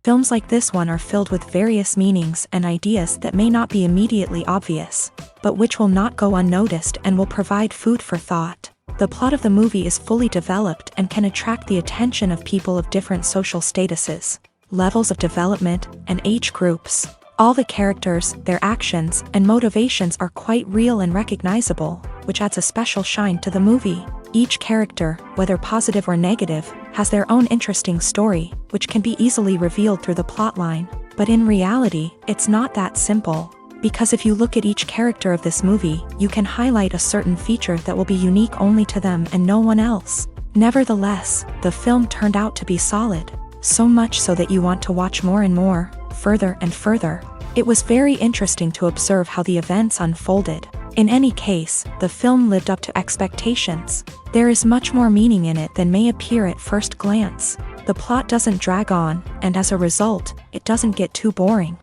Films like this one are filled with various meanings and ideas that may not be immediately obvious, but which will not go unnoticed and will provide food for thought. The plot of the movie is fully developed and can attract the attention of people of different social statuses, levels of development, and age groups. All the characters, their actions, and motivations are quite real and recognizable, which adds a special shine to the movie. Each character, whether positive or negative, has their own interesting story, which can be easily revealed through the plotline. But in reality, it's not that simple. Because if you look at each character of this movie, you can highlight a certain feature that will be unique only to them and no one else. Nevertheless, the film turned out to be solid. So much so that you want to watch more and more, further and further. It was very interesting to observe how the events unfolded. In any case, the film lived up to expectations. There is much more meaning in it than may appear at first glance. The plot doesn't drag on, and as a result, it doesn't get too boring.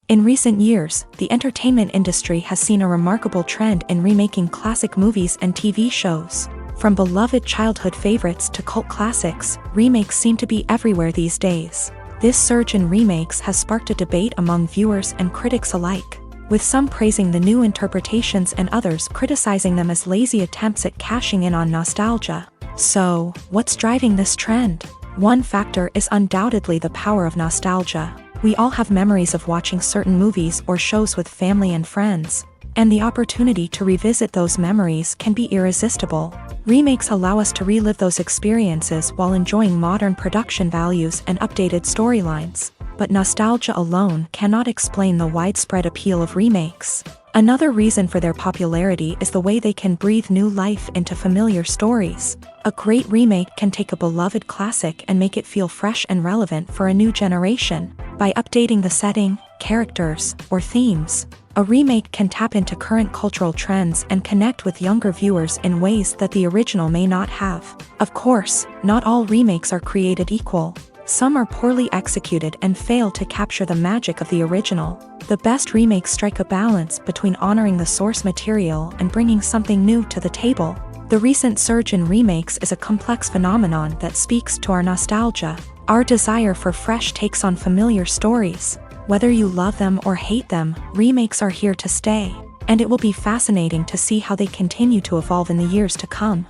In recent years, the entertainment industry has seen a remarkable trend in remaking classic movies and TV shows. From beloved childhood favorites to cult classics, remakes seem to be everywhere these days. This surge in remakes has sparked a debate among viewers and critics alike, with some praising the new interpretations and others criticizing them as lazy attempts at cashing in on nostalgia. So, what's driving this trend? One factor is undoubtedly the power of nostalgia. We all have memories of watching certain movies or shows with family and friends, and the opportunity to revisit those memories can be irresistible. Remakes allow us to relive those experiences while enjoying modern production values and updated storylines, but nostalgia alone cannot explain the widespread appeal of remakes. Another reason for their popularity is the way they can breathe new life into familiar stories. A great remake can take a beloved classic and make it feel fresh and relevant for a new generation. By updating the setting, characters, or themes, a remake can tap into current cultural trends and connect with younger viewers in ways that the original may not have. Of course, not all remakes are created equal. Some are poorly executed and fail to capture the magic of the original. The best remakes strike a balance between honoring the source material and bringing something new to the table. The recent surge in remakes is a complex phenomenon that speaks to our nostalgia, our desire for fresh takes on familiar stories. Whether you love them or hate them, remakes are here to stay, and it will be fascinating to see how they continue to evolve in the years to come.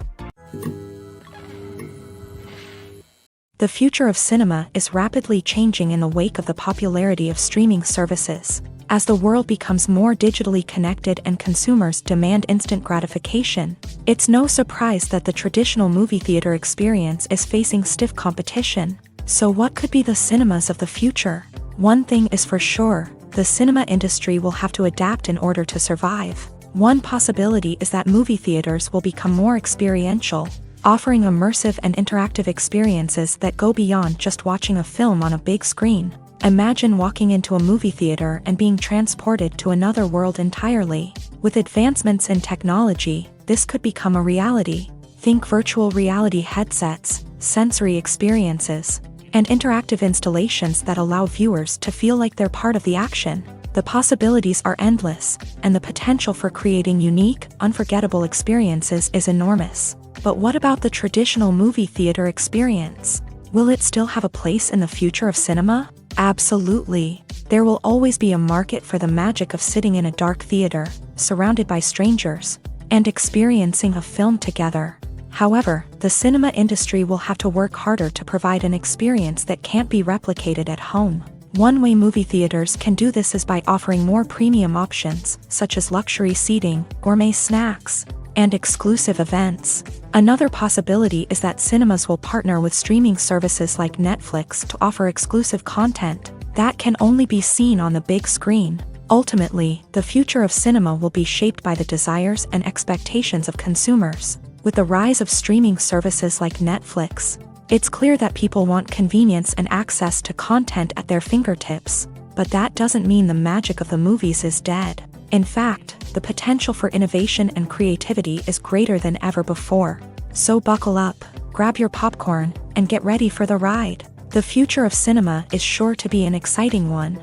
The future of cinema is rapidly changing in the wake of the popularity of streaming services. As the world becomes more digitally connected and consumers demand instant gratification, it's no surprise that the traditional movie theater experience is facing stiff competition. So what could be the cinemas of the future? One thing is for sure, the cinema industry will have to adapt in order to survive. One possibility is that movie theaters will become more experiential, offering immersive and interactive experiences that go beyond just watching a film on a big screen. Imagine walking into a movie theater and being transported to another world entirely. With advancements in technology, this could become a reality. Think virtual reality headsets, sensory experiences, and interactive installations that allow viewers to feel like they're part of the action. The possibilities are endless, and the potential for creating unique, unforgettable experiences is enormous. But what about the traditional movie theater experience? Will it still have a place in the future of cinema? Absolutely. There will always be a market for the magic of sitting in a dark theater, surrounded by strangers, and experiencing a film together. However, the cinema industry will have to work harder to provide an experience that can't be replicated at home. One way movie theaters can do this is by offering more premium options, such as luxury seating, gourmet snacks, and exclusive events. Another possibility is that cinemas will partner with streaming services like Netflix to offer exclusive content that can only be seen on the big screen. Ultimately, the future of cinema will be shaped by the desires and expectations of consumers. With the rise of streaming services like Netflix, it's clear that people want convenience and access to content at their fingertips, but that doesn't mean the magic of the movies is dead. In fact, the potential for innovation and creativity is greater than ever before. So buckle up, grab your popcorn, and get ready for the ride. The future of cinema is sure to be an exciting one.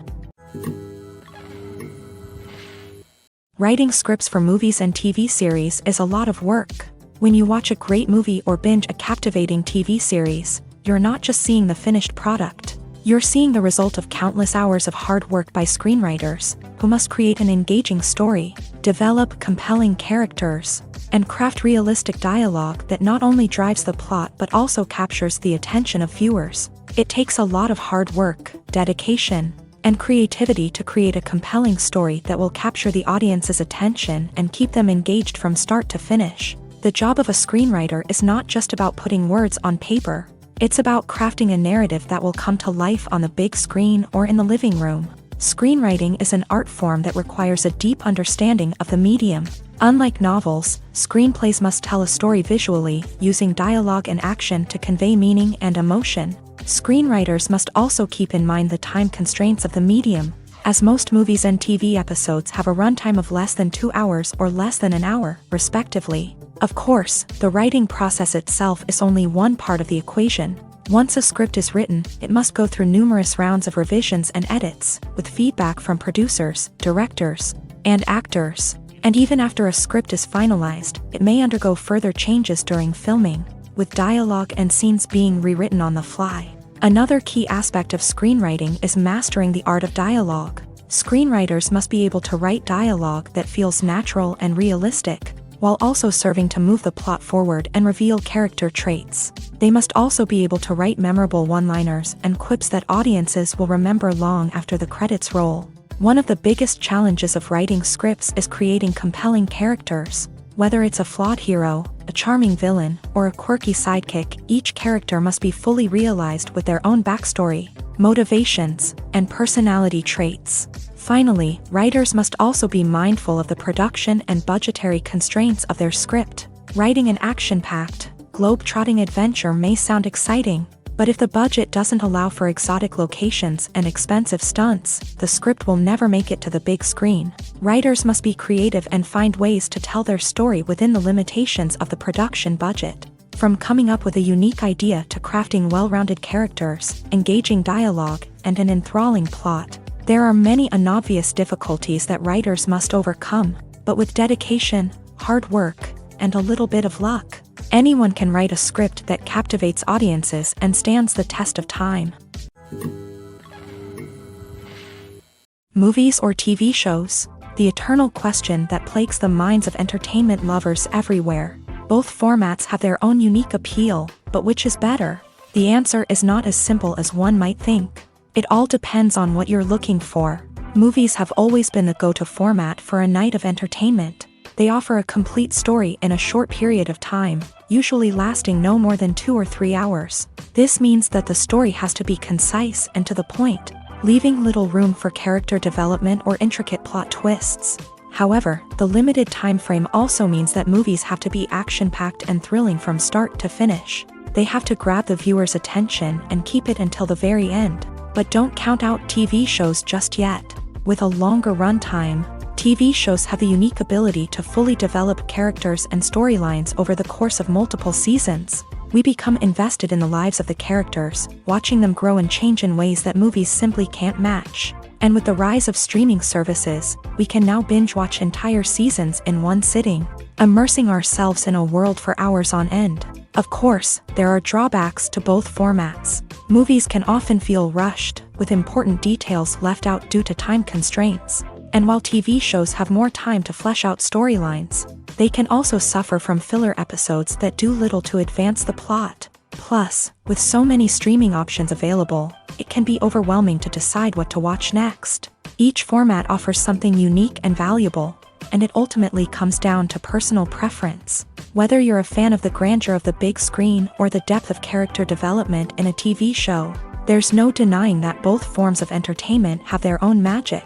Writing scripts for movies and TV series is a lot of work. When you watch a great movie or binge a captivating TV series, you're not just seeing the finished product. You're seeing the result of countless hours of hard work by screenwriters, who must create an engaging story, develop compelling characters, and craft realistic dialogue that not only drives the plot but also captures the attention of viewers. It takes a lot of hard work, dedication, and creativity to create a compelling story that will capture the audience's attention and keep them engaged from start to finish. The job of a screenwriter is not just about putting words on paper. It's about crafting a narrative that will come to life on the big screen or in the living room. Screenwriting is an art form that requires a deep understanding of the medium. Unlike novels, screenplays must tell a story visually, using dialogue and action to convey meaning and emotion. Screenwriters must also keep in mind the time constraints of the medium, as most movies and TV episodes have a runtime of less than 2 hours or less than an hour, respectively. Of course, the writing process itself is only one part of the equation. Once a script is written, it must go through numerous rounds of revisions and edits, with feedback from producers, directors, and actors. And even after a script is finalized, it may undergo further changes during filming, with dialogue and scenes being rewritten on the fly. Another key aspect of screenwriting is mastering the art of dialogue. Screenwriters must be able to write dialogue that feels natural and realistic, while also serving to move the plot forward and reveal character traits. They must also be able to write memorable one-liners and quips that audiences will remember long after the credits roll. One of the biggest challenges of writing scripts is creating compelling characters. Whether it's a flawed hero, a charming villain, or a quirky sidekick, each character must be fully realized with their own backstory, motivations, and personality traits. Finally, writers must also be mindful of the production and budgetary constraints of their script. Writing an action-packed, globe-trotting adventure may sound exciting, but if the budget doesn't allow for exotic locations and expensive stunts, the script will never make it to the big screen. Writers must be creative and find ways to tell their story within the limitations of the production budget. From coming up with a unique idea to crafting well-rounded characters, engaging dialogue, and an enthralling plot, there are many unobvious difficulties that writers must overcome, but with dedication, hard work, and a little bit of luck, anyone can write a script that captivates audiences and stands the test of time. Movies or TV shows? The eternal question that plagues the minds of entertainment lovers everywhere. Both formats have their own unique appeal, but which is better? The answer is not as simple as one might think. It all depends on what you're looking for. Movies have always been the go-to format for a night of entertainment. They offer a complete story in a short period of time, usually lasting no more than 2 or 3 hours. This means that the story has to be concise and to the point, leaving little room for character development or intricate plot twists. However, the limited time frame also means that movies have to be action-packed and thrilling from start to finish. They have to grab the viewer's attention and keep it until the very end. But don't count out TV shows just yet. With a longer runtime, TV shows have the unique ability to fully develop characters and storylines over the course of multiple seasons. We become invested in the lives of the characters, watching them grow and change in ways that movies simply can't match. And with the rise of streaming services, we can now binge-watch entire seasons in one sitting, immersing ourselves in a world for hours on end. Of course, there are drawbacks to both formats. Movies can often feel rushed, with important details left out due to time constraints. And while TV shows have more time to flesh out storylines, they can also suffer from filler episodes that do little to advance the plot. Plus, with so many streaming options available, it can be overwhelming to decide what to watch next. Each format offers something unique and valuable, and it ultimately comes down to personal preference. Whether you're a fan of the grandeur of the big screen or the depth of character development in a TV show, there's no denying that both forms of entertainment have their own magic.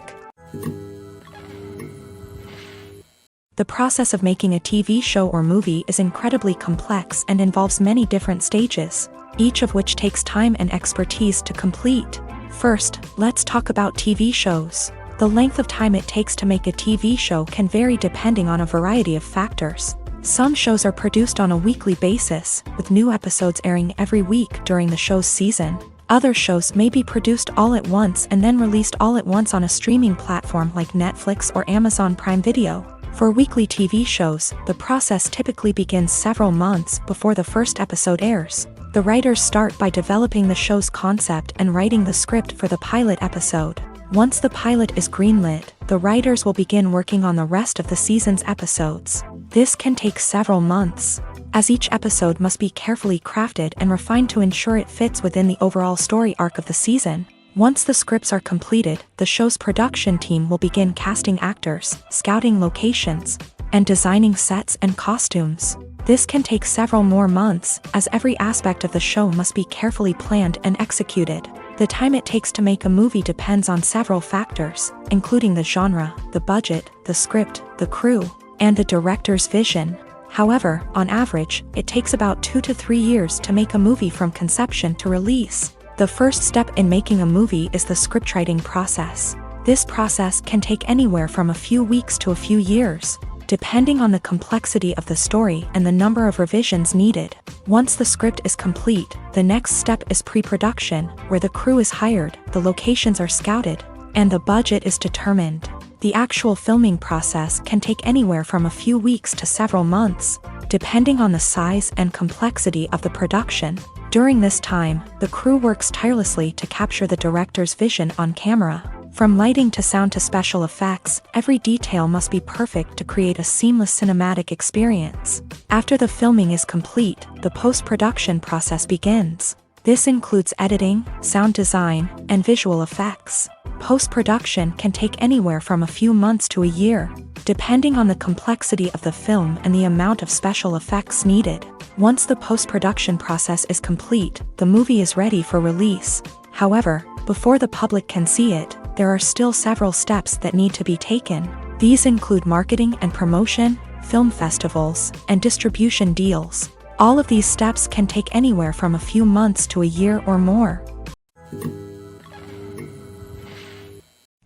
The process of making a TV show or movie is incredibly complex and involves many different stages, each of which takes time and expertise to complete. First, let's talk about TV shows. The length of time it takes to make a TV show can vary depending on a variety of factors. Some shows are produced on a weekly basis, with new episodes airing every week during the show's season. Other shows may be produced all at once and then released all at once on a streaming platform like Netflix or Amazon Prime Video. For weekly TV shows, the process typically begins several months before the first episode airs. The writers start by developing the show's concept and writing the script for the pilot episode. Once the pilot is greenlit, the writers will begin working on the rest of the season's episodes. This can take several months, as each episode must be carefully crafted and refined to ensure it fits within the overall story arc of the season. Once the scripts are completed, the show's production team will begin casting actors, scouting locations, and designing sets and costumes. This can take several more months, as every aspect of the show must be carefully planned and executed. The time it takes to make a movie depends on several factors, including the genre, the budget, the script, the crew, and the director's vision. However, on average, it takes about 2 to 3 years to make a movie from conception to release. The first step in making a movie is the scriptwriting process. This process can take anywhere from a few weeks to a few years, depending on the complexity of the story and the number of revisions needed. Once the script is complete, the next step is pre-production, where the crew is hired, the locations are scouted, and the budget is determined. The actual filming process can take anywhere from a few weeks to several months, depending on the size and complexity of the production. During this time, the crew works tirelessly to capture the director's vision on camera. From lighting to sound to special effects, every detail must be perfect to create a seamless cinematic experience. After the filming is complete, the post-production process begins. This includes editing, sound design, and visual effects. Post-production can take anywhere from a few months to a year, depending on the complexity of the film and the amount of special effects needed. Once the post-production process is complete, the movie is ready for release. However, before the public can see it, there are still several steps that need to be taken. These include marketing and promotion, film festivals, and distribution deals. All of these steps can take anywhere from a few months to a year or more.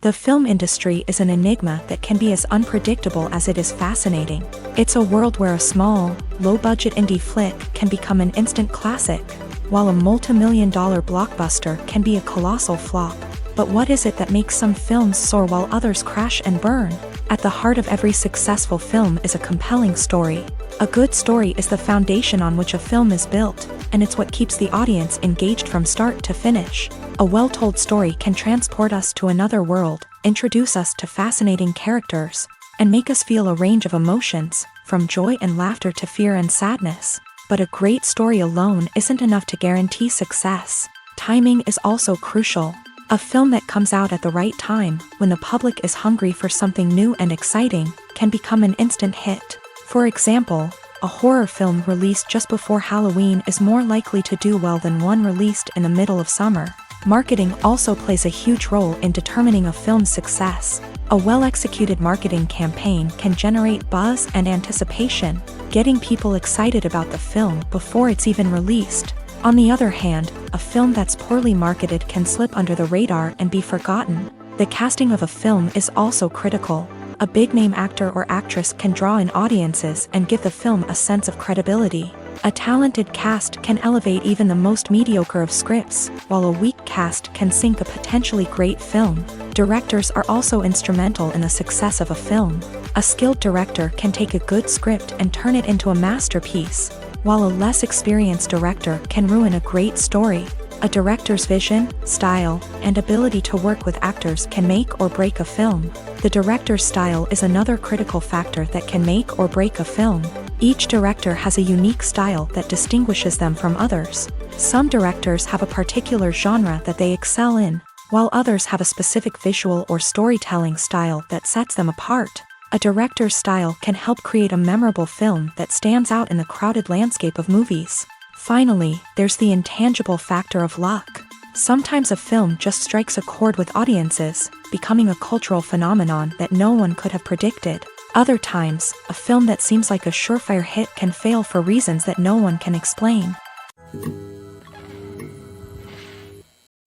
The film industry is an enigma that can be as unpredictable as it is fascinating. It's a world where a small, low-budget indie flick can become an instant classic, while a multi-million-dollar blockbuster can be a colossal flop. But what is it that makes some films soar while others crash and burn? At the heart of every successful film is a compelling story. A good story is the foundation on which a film is built, and it's what keeps the audience engaged from start to finish. A well-told story can transport us to another world, introduce us to fascinating characters, and make us feel a range of emotions, from joy and laughter to fear and sadness. But a great story alone isn't enough to guarantee success. Timing is also crucial. A film that comes out at the right time, when the public is hungry for something new and exciting, can become an instant hit. For example, a horror film released just before Halloween is more likely to do well than one released in the middle of summer. Marketing also plays a huge role in determining a film's success. A well-executed marketing campaign can generate buzz and anticipation, getting people excited about the film before it's even released. On the other hand, a film that's poorly marketed can slip under the radar and be forgotten. The casting of a film is also critical. A big-name actor or actress can draw in audiences and give the film a sense of credibility. A talented cast can elevate even the most mediocre of scripts, while a weak cast can sink a potentially great film. Directors are also instrumental in the success of a film. A skilled director can take a good script and turn it into a masterpiece, while a less experienced director can ruin a great story. A director's vision, style, and ability to work with actors can make or break a film. The director's style is another critical factor that can make or break a film. Each director has a unique style that distinguishes them from others. Some directors have a particular genre that they excel in, while others have a specific visual or storytelling style that sets them apart. A director's style can help create a memorable film that stands out in the crowded landscape of movies. Finally, there's the intangible factor of luck. Sometimes a film just strikes a chord with audiences, becoming a cultural phenomenon that no one could have predicted. Other times, a film that seems like a surefire hit can fail for reasons that no one can explain.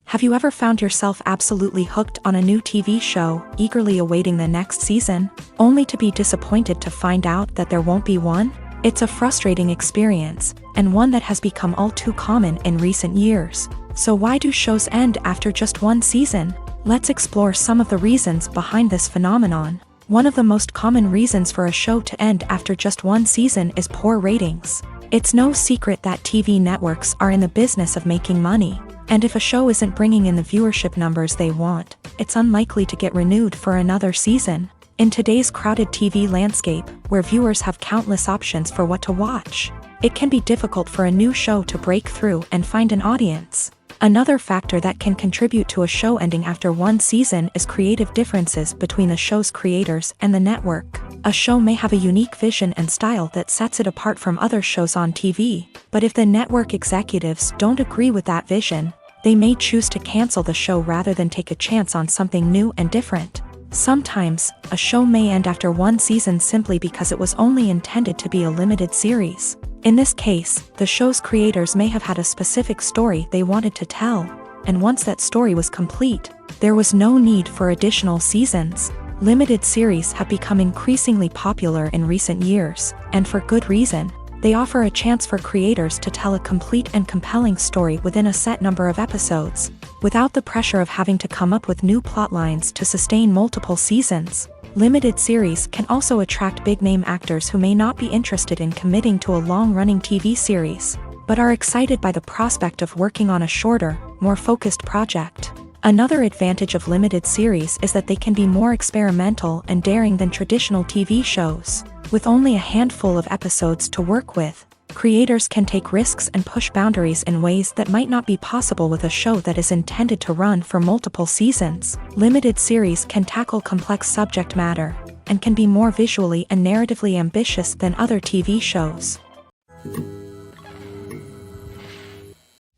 Have you ever found yourself absolutely hooked on a new TV show, eagerly awaiting the next season, only to be disappointed to find out that there won't be one? It's a frustrating experience, and one that has become all too common in recent years. So why do shows end after just one season? Let's explore some of the reasons behind this phenomenon. One of the most common reasons for a show to end after just one season is poor ratings. It's no secret that TV networks are in the business of making money, and if a show isn't bringing in the viewership numbers they want, it's unlikely to get renewed for another season. In today's crowded TV landscape, where viewers have countless options for what to watch, it can be difficult for a new show to break through and find an audience. Another factor that can contribute to a show ending after one season is creative differences between the show's creators and the network. A show may have a unique vision and style that sets it apart from other shows on TV, but if the network executives don't agree with that vision, they may choose to cancel the show rather than take a chance on something new and different. Sometimes, a show may end after one season simply because it was only intended to be a limited series. In this case, the show's creators may have had a specific story they wanted to tell, and once that story was complete, there was no need for additional seasons. Limited series have become increasingly popular in recent years, and for good reason. They offer a chance for creators to tell a complete and compelling story within a set number of episodes, without the pressure of having to come up with new plotlines to sustain multiple seasons. Limited series can also attract big-name actors who may not be interested in committing to a long-running TV series, but are excited by the prospect of working on a shorter, more focused project. Another advantage of limited series is that they can be more experimental and daring than traditional TV shows. With only a handful of episodes to work with, creators can take risks and push boundaries in ways that might not be possible with a show that is intended to run for multiple seasons. Limited series can tackle complex subject matter, and can be more visually and narratively ambitious than other TV shows.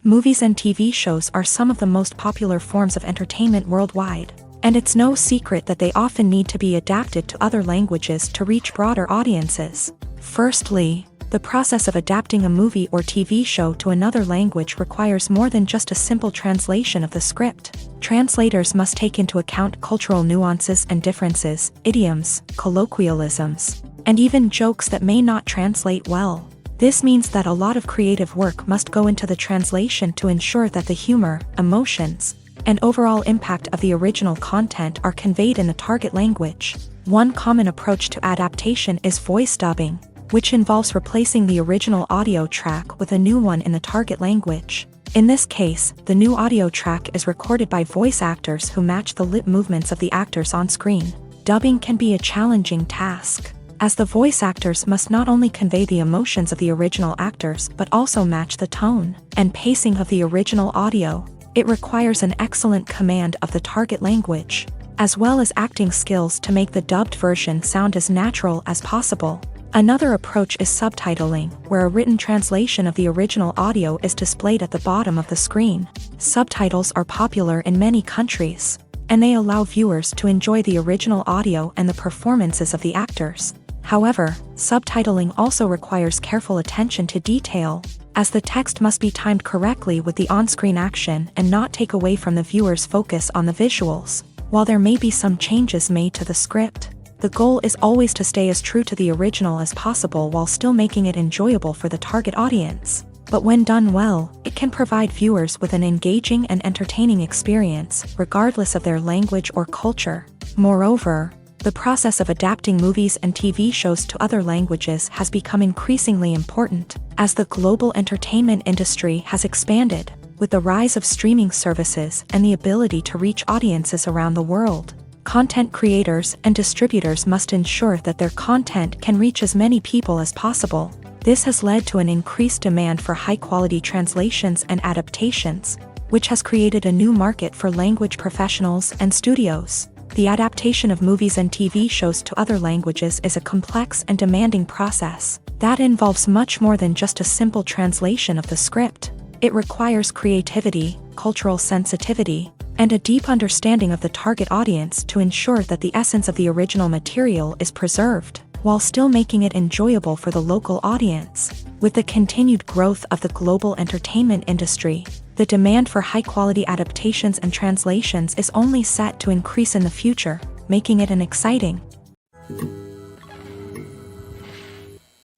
Movies and TV shows are some of the most popular forms of entertainment worldwide, and it's no secret that they often need to be adapted to other languages to reach broader audiences. Firstly, the process of adapting a movie or TV show to another language requires more than just a simple translation of the script. Translators must take into account cultural nuances and differences, idioms, colloquialisms, and even jokes that may not translate well. This means that a lot of creative work must go into the translation to ensure that the humor, emotions, and overall impact of the original content are conveyed in the target language. One common approach to adaptation is voice dubbing, which involves replacing the original audio track with a new one in the target language. In this case, the new audio track is recorded by voice actors who match the lip movements of the actors on screen. Dubbing can be a challenging task, as the voice actors must not only convey the emotions of the original actors but also match the tone and pacing of the original audio. It requires an excellent command of the target language, as well as acting skills to make the dubbed version sound as natural as possible. Another approach is subtitling, where a written translation of the original audio is displayed at the bottom of the screen. Subtitles are popular in many countries, and they allow viewers to enjoy the original audio and the performances of the actors. However, subtitling also requires careful attention to detail, as the text must be timed correctly with the on-screen action and not take away from the viewer's focus on the visuals. While there may be some changes made to the script, the goal is always to stay as true to the original as possible while still making it enjoyable for the target audience. But when done well, it can provide viewers with an engaging and entertaining experience, regardless of their language or culture. Moreover, the process of adapting movies and TV shows to other languages has become increasingly important, as the global entertainment industry has expanded, with the rise of streaming services and the ability to reach audiences around the world. Content creators and distributors must ensure that their content can reach as many people as possible. This has led to an increased demand for high-quality translations and adaptations, which has created a new market for language professionals and studios. The adaptation of movies and TV shows to other languages is a complex and demanding process that involves much more than just a simple translation of the script. It requires creativity, cultural sensitivity, and a deep understanding of the target audience to ensure that the essence of the original material is preserved, while still making it enjoyable for the local audience. With the continued growth of the global entertainment industry, the demand for high-quality adaptations and translations is only set to increase in the future, making it an exciting.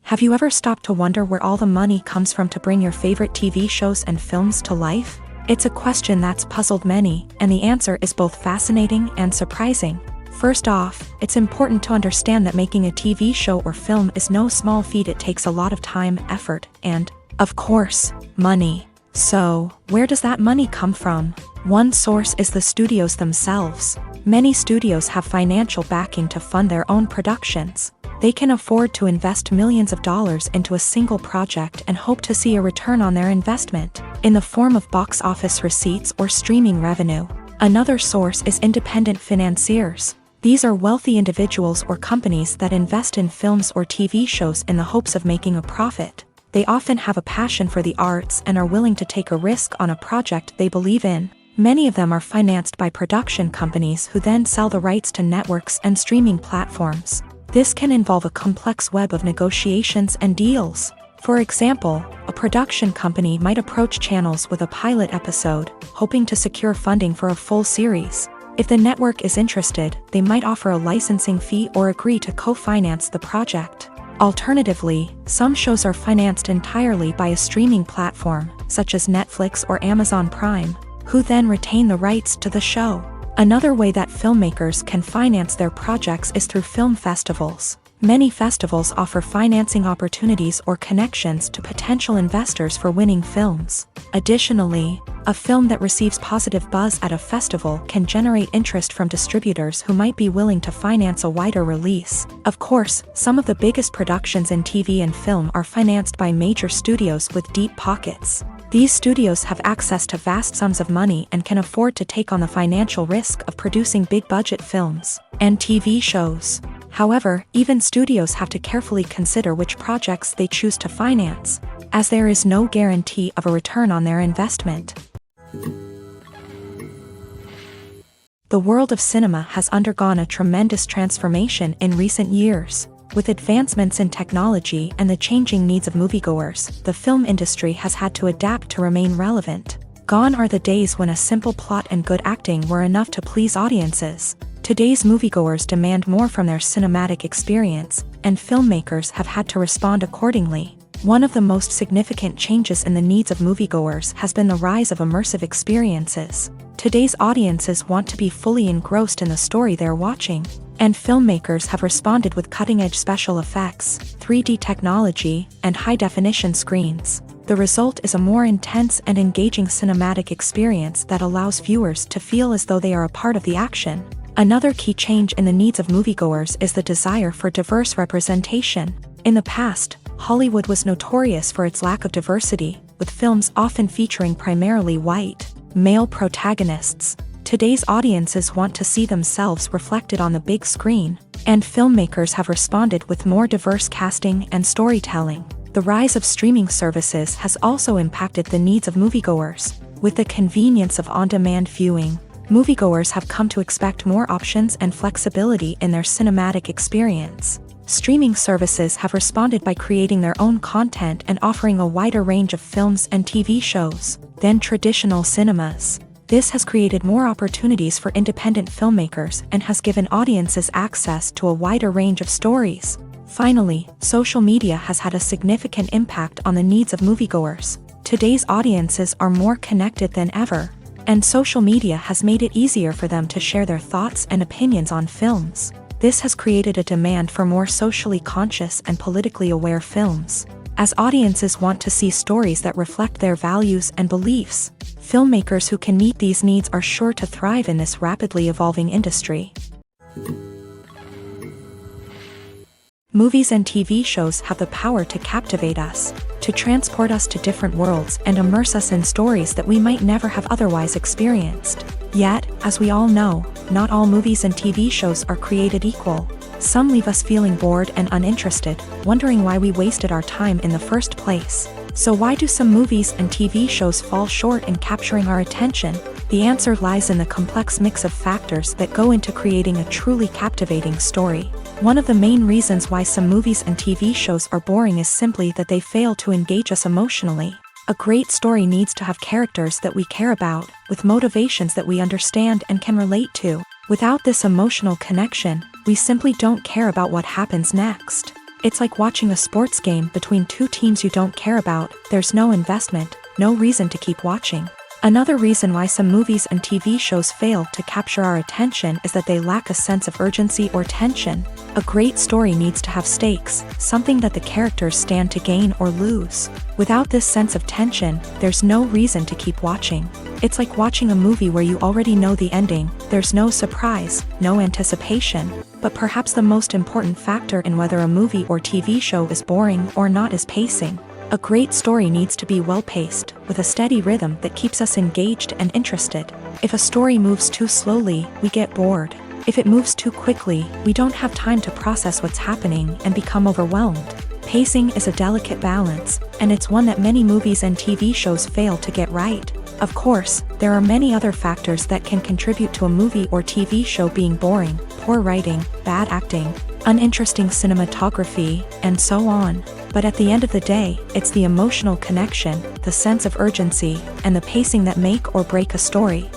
Have you ever stopped to wonder where all the money comes from to bring your favorite TV shows and films to life? It's a question that's puzzled many, and the answer is both fascinating and surprising. First off, it's important to understand that making a TV show or film is no small feat. It takes a lot of time, effort, and, of course, money. So, where does that money come from? One source is the studios themselves. Many studios have financial backing to fund their own productions. They can afford to invest millions of dollars into a single project and hope to see a return on their investment, in the form of box office receipts or streaming revenue. Another source is independent financiers. These are wealthy individuals or companies that invest in films or TV shows in the hopes of making a profit. They often have a passion for the arts and are willing to take a risk on a project they believe in. Many of them are financed by production companies who then sell the rights to networks and streaming platforms. This can involve a complex web of negotiations and deals. For example, a production company might approach channels with a pilot episode, hoping to secure funding for a full series. If the network is interested, they might offer a licensing fee or agree to co-finance the project. Alternatively, some shows are financed entirely by a streaming platform, such as Netflix or Amazon Prime, who then retain the rights to the show. Another way that filmmakers can finance their projects is through film festivals. Many festivals offer financing opportunities or connections to potential investors for winning films. Additionally, a film that receives positive buzz at a festival can generate interest from distributors who might be willing to finance a wider release. Of course, some of the biggest productions in TV and film are financed by major studios with deep pockets. These studios have access to vast sums of money and can afford to take on the financial risk of producing big-budget films and TV shows. However, even studios have to carefully consider which projects they choose to finance, as there is no guarantee of a return on their investment. The world of cinema has undergone a tremendous transformation in recent years. With advancements in technology and the changing needs of moviegoers, the film industry has had to adapt to remain relevant. Gone are the days when a simple plot and good acting were enough to please audiences. Today's moviegoers demand more from their cinematic experience, and filmmakers have had to respond accordingly. One of the most significant changes in the needs of moviegoers has been the rise of immersive experiences. Today's audiences want to be fully engrossed in the story they're watching, and filmmakers have responded with cutting-edge special effects, 3D technology, and high-definition screens. The result is a more intense and engaging cinematic experience that allows viewers to feel as though they are a part of the action. Another key change in the needs of moviegoers is the desire for diverse representation. In the past, Hollywood was notorious for its lack of diversity, with films often featuring primarily white, male protagonists. Today's audiences want to see themselves reflected on the big screen, and filmmakers have responded with more diverse casting and storytelling. The rise of streaming services has also impacted the needs of moviegoers. With the convenience of on-demand viewing, moviegoers have come to expect more options and flexibility in their cinematic experience. Streaming services have responded by creating their own content and offering a wider range of films and TV shows than traditional cinemas. This has created more opportunities for independent filmmakers and has given audiences access to a wider range of stories. Finally, social media has had a significant impact on the needs of moviegoers. Today's audiences are more connected than ever, and social media has made it easier for them to share their thoughts and opinions on films. This has created a demand for more socially conscious and politically aware films. As audiences want to see stories that reflect their values and beliefs, filmmakers who can meet these needs are sure to thrive in this rapidly evolving industry. Movies and TV shows have the power to captivate us, to transport us to different worlds and immerse us in stories that we might never have otherwise experienced. Yet, as we all know, not all movies and TV shows are created equal. Some leave us feeling bored and uninterested, wondering why we wasted our time in the first place. So why do some movies and TV shows fall short in capturing our attention? The answer lies in the complex mix of factors that go into creating a truly captivating story. One of the main reasons why some movies and TV shows are boring is simply that they fail to engage us emotionally. A great story needs to have characters that we care about, with motivations that we understand and can relate to. Without this emotional connection, we simply don't care about what happens next. It's like watching a sports game between two teams you don't care about. There's no investment, no reason to keep watching. Another reason why some movies and TV shows fail to capture our attention is that they lack a sense of urgency or tension. A great story needs to have stakes, something that the characters stand to gain or lose. Without this sense of tension, there's no reason to keep watching. It's like watching a movie where you already know the ending, there's no surprise, no anticipation. But perhaps the most important factor in whether a movie or TV show is boring or not is pacing. A great story needs to be well-paced, with a steady rhythm that keeps us engaged and interested. If a story moves too slowly, we get bored. If it moves too quickly, we don't have time to process what's happening and become overwhelmed. Pacing is a delicate balance, and it's one that many movies and TV shows fail to get right. Of course, there are many other factors that can contribute to a movie or TV show being boring: poor writing, bad acting, uninteresting cinematography, and so on. But at the end of the day, it's the emotional connection, the sense of urgency, and the pacing that make or break a story.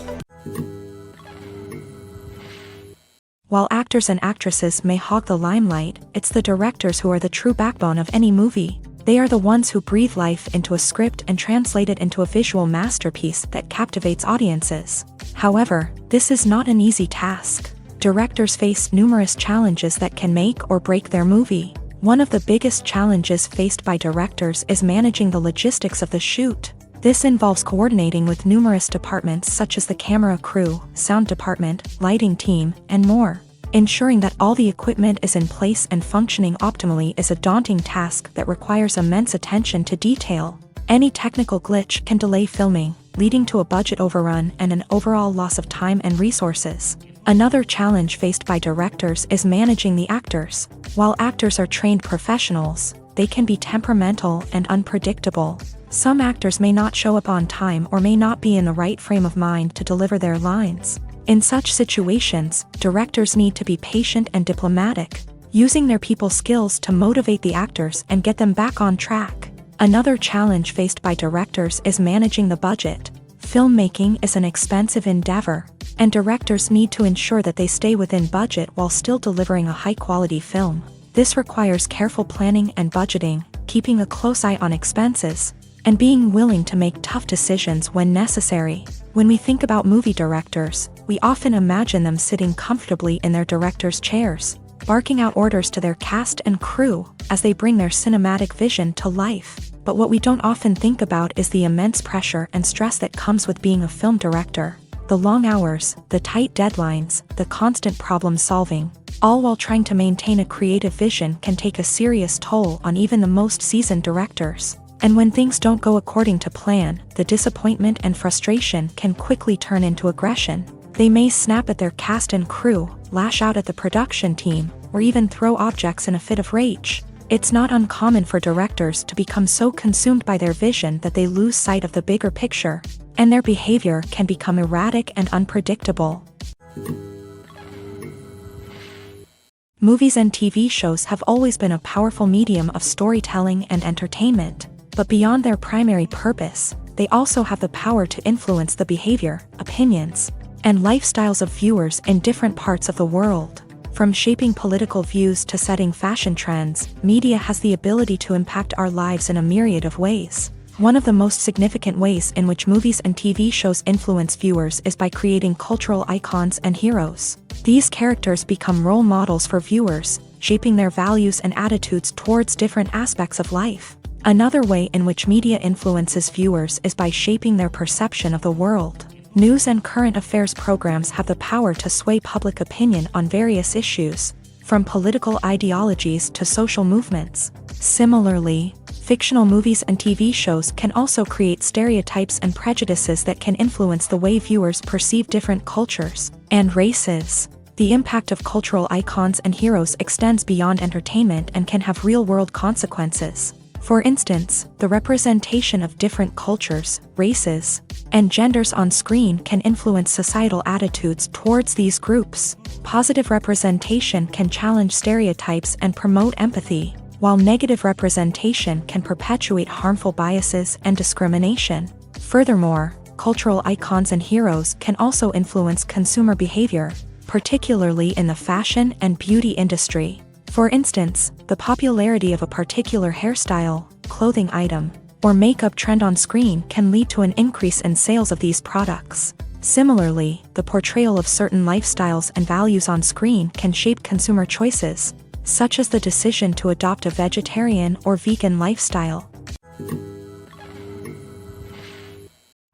While actors and actresses may hog the limelight, it's the directors who are the true backbone of any movie. They are the ones who breathe life into a script and translate it into a visual masterpiece that captivates audiences. However, this is not an easy task. Directors face numerous challenges that can make or break their movie. One of the biggest challenges faced by directors is managing the logistics of the shoot. This involves coordinating with numerous departments such as the camera crew, sound department, lighting team, and more. Ensuring that all the equipment is in place and functioning optimally is a daunting task that requires immense attention to detail. Any technical glitch can delay filming, leading to a budget overrun and an overall loss of time and resources. Another challenge faced by directors is managing the actors. While actors are trained professionals, they can be temperamental and unpredictable. Some actors may not show up on time or may not be in the right frame of mind to deliver their lines. In such situations, directors need to be patient and diplomatic, using their people skills to motivate the actors and get them back on track. Another challenge faced by directors is managing the budget. Filmmaking is an expensive endeavor, and directors need to ensure that they stay within budget while still delivering a high-quality film. This requires careful planning and budgeting, keeping a close eye on expenses, and being willing to make tough decisions when necessary. When we think about movie directors, we often imagine them sitting comfortably in their director's chairs, barking out orders to their cast and crew as they bring their cinematic vision to life. But what we don't often think about is the immense pressure and stress that comes with being a film director. The long hours, the tight deadlines, the constant problem solving, all while trying to maintain a creative vision can take a serious toll on even the most seasoned directors. And when things don't go according to plan, the disappointment and frustration can quickly turn into aggression. They may snap at their cast and crew, lash out at the production team, or even throw objects in a fit of rage. It's not uncommon for directors to become so consumed by their vision that they lose sight of the bigger picture, and their behavior can become erratic and unpredictable. Movies and TV shows have always been a powerful medium of storytelling and entertainment, but beyond their primary purpose, they also have the power to influence the behavior, opinions, and lifestyles of viewers in different parts of the world. From shaping political views to setting fashion trends, media has the ability to impact our lives in a myriad of ways. One of the most significant ways in which movies and TV shows influence viewers is by creating cultural icons and heroes. These characters become role models for viewers, shaping their values and attitudes towards different aspects of life. Another way in which media influences viewers is by shaping their perception of the world. News and current affairs programs have the power to sway public opinion on various issues, from political ideologies to social movements. Similarly, fictional movies and TV shows can also create stereotypes and prejudices that can influence the way viewers perceive different cultures and races. The impact of cultural icons and heroes extends beyond entertainment and can have real-world consequences. For instance, the representation of different cultures, races, and genders on screen can influence societal attitudes towards these groups. Positive representation can challenge stereotypes and promote empathy, while negative representation can perpetuate harmful biases and discrimination. Furthermore, cultural icons and heroes can also influence consumer behavior, particularly in the fashion and beauty industry. For instance, the popularity of a particular hairstyle, clothing item, or makeup trend on screen can lead to an increase in sales of these products. Similarly, the portrayal of certain lifestyles and values on screen can shape consumer choices, such as the decision to adopt a vegetarian or vegan lifestyle.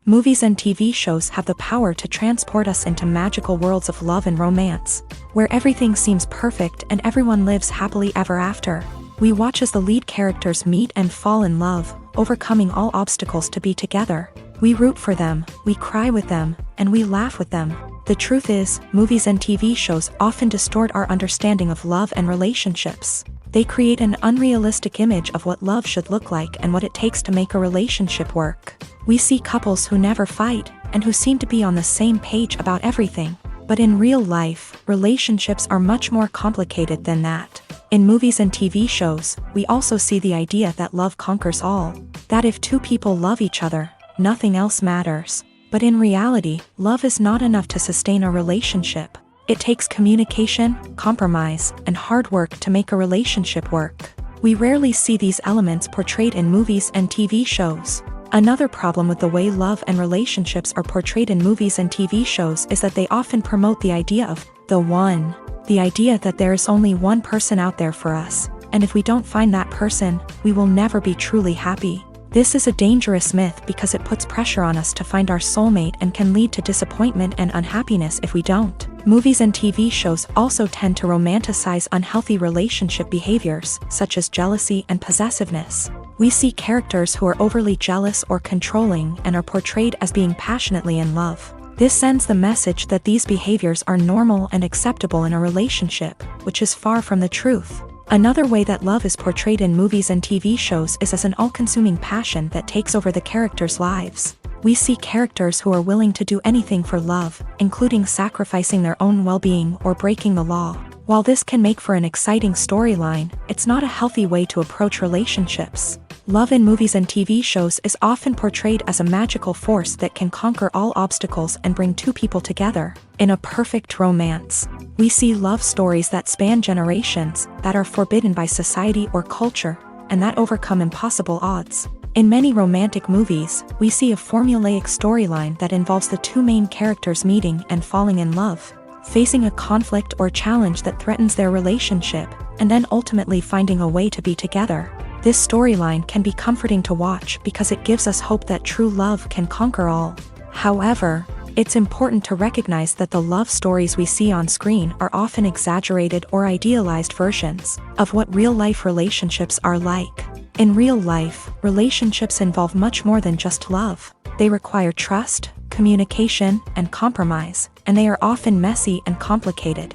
Movies and TV shows have the power to transport us into magical worlds of love and romance, where everything seems perfect and everyone lives happily ever after. We watch as the lead characters meet and fall in love, overcoming all obstacles to be together. We root for them, we cry with them, and we laugh with them. The truth is, movies and TV shows often distort our understanding of love and relationships. They create an unrealistic image of what love should look like and what it takes to make a relationship work. We see couples who never fight, and who seem to be on the same page about everything. But in real life, relationships are much more complicated than that. In movies and TV shows, we also see the idea that love conquers all. That if two people love each other, nothing else matters. But in reality, love is not enough to sustain a relationship. It takes communication, compromise, and hard work to make a relationship work. We rarely see these elements portrayed in movies and TV shows. Another problem with the way love and relationships are portrayed in movies and TV shows is that they often promote the idea of the one. The idea that there is only one person out there for us, and if we don't find that person, we will never be truly happy. This is a dangerous myth because it puts pressure on us to find our soulmate and can lead to disappointment and unhappiness if we don't. Movies and TV shows also tend to romanticize unhealthy relationship behaviors, such as jealousy and possessiveness. We see characters who are overly jealous or controlling and are portrayed as being passionately in love. This sends the message that these behaviors are normal and acceptable in a relationship, which is far from the truth. Another way that love is portrayed in movies and TV shows is as an all-consuming passion that takes over the characters' lives. We see characters who are willing to do anything for love, including sacrificing their own well-being or breaking the law. While this can make for an exciting storyline, it's not a healthy way to approach relationships. Love in movies and TV shows is often portrayed as a magical force that can conquer all obstacles and bring two people together. In a perfect romance, we see love stories that span generations, that are forbidden by society or culture, and that overcome impossible odds. In many romantic movies, we see a formulaic storyline that involves the two main characters meeting and falling in love, facing a conflict or challenge that threatens their relationship, and then ultimately finding a way to be together. This storyline can be comforting to watch because it gives us hope that true love can conquer all. However, it's important to recognize that the love stories we see on screen are often exaggerated or idealized versions of what real-life relationships are like. In real life, relationships involve much more than just love. They require trust, communication, and compromise, and they are often messy and complicated.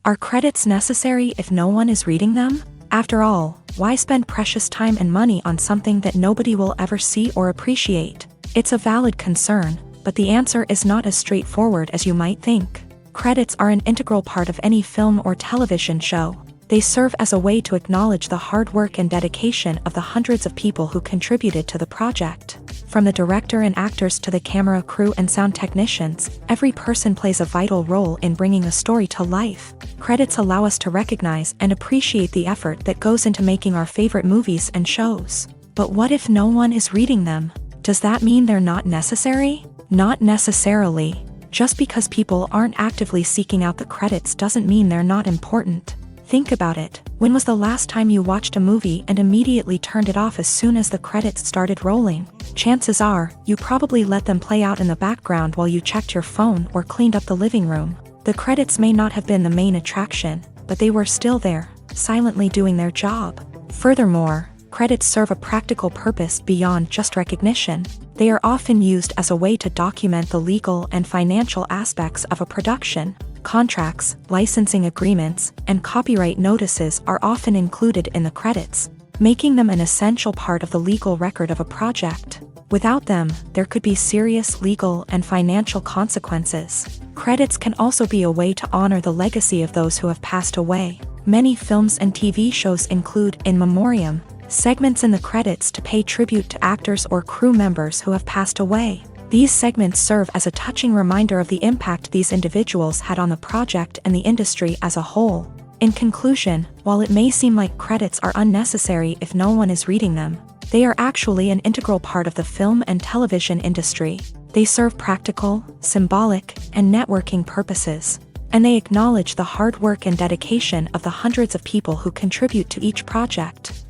Are credits necessary if no one is reading them? After all, why spend precious time and money on something that nobody will ever see or appreciate? It's a valid concern, but the answer is not as straightforward as you might think. Credits are an integral part of any film or television show. They serve as a way to acknowledge the hard work and dedication of the hundreds of people who contributed to the project. From the director and actors to the camera crew and sound technicians, every person plays a vital role in bringing a story to life. Credits allow us to recognize and appreciate the effort that goes into making our favorite movies and shows. But what if no one is reading them? Does that mean they're not necessary? Not necessarily. Just because people aren't actively seeking out the credits doesn't mean they're not important. Think about it. When was the last time you watched a movie and immediately turned it off as soon as the credits started rolling? Chances are, you probably let them play out in the background while you checked your phone or cleaned up the living room. The credits may not have been the main attraction, but they were still there, silently doing their job. Furthermore, credits serve a practical purpose beyond just recognition. They are often used as a way to document the legal and financial aspects of a production. Contracts, licensing agreements, and copyright notices are often included in the credits, making them an essential part of the legal record of a project. Without them, there could be serious legal and financial consequences. Credits can also be a way to honor the legacy of those who have passed away. Many films and TV shows include in memoriam segments in the credits to pay tribute to actors or crew members who have passed away. These segments serve as a touching reminder of the impact these individuals had on the project and the industry as a whole. In conclusion, while it may seem like credits are unnecessary if no one is reading them, they are actually an integral part of the film and television industry. They serve practical, symbolic, and networking purposes, and they acknowledge the hard work and dedication of the hundreds of people who contribute to each project.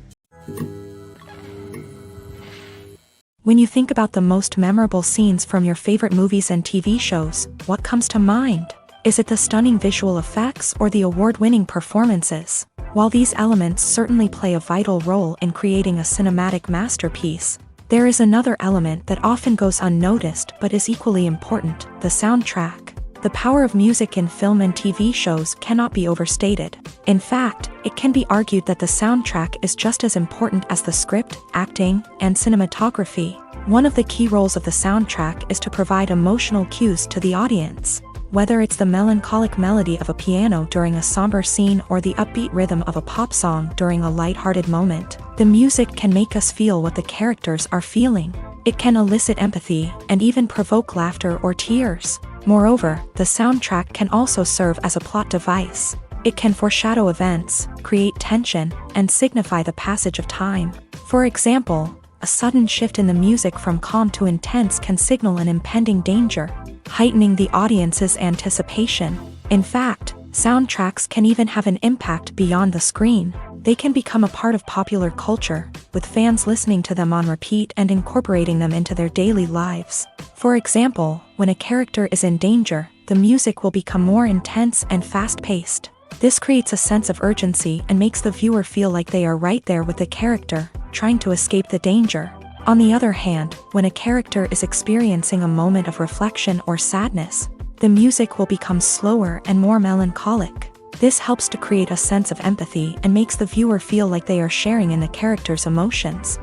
When you think about the most memorable scenes from your favorite movies and TV shows, what comes to mind? Is it the stunning visual effects or the award-winning performances? While these elements certainly play a vital role in creating a cinematic masterpiece, there is another element that often goes unnoticed but is equally important: the soundtrack. The power of music in film and TV shows cannot be overstated. In fact, it can be argued that the soundtrack is just as important as the script, acting, and cinematography. One of the key roles of the soundtrack is to provide emotional cues to the audience. Whether it's the melancholic melody of a piano during a somber scene or the upbeat rhythm of a pop song during a lighthearted moment, the music can make us feel what the characters are feeling. It can elicit empathy and even provoke laughter or tears. Moreover, the soundtrack can also serve as a plot device. It can foreshadow events, create tension, and signify the passage of time. For example, a sudden shift in the music from calm to intense can signal an impending danger, heightening the audience's anticipation. In fact, soundtracks can even have an impact beyond the screen. They can become a part of popular culture, with fans listening to them on repeat and incorporating them into their daily lives. For example, when a character is in danger, the music will become more intense and fast-paced. This creates a sense of urgency and makes the viewer feel like they are right there with the character, trying to escape the danger. On the other hand, when a character is experiencing a moment of reflection or sadness, the music will become slower and more melancholic. This helps to create a sense of empathy and makes the viewer feel like they are sharing in the character's emotions.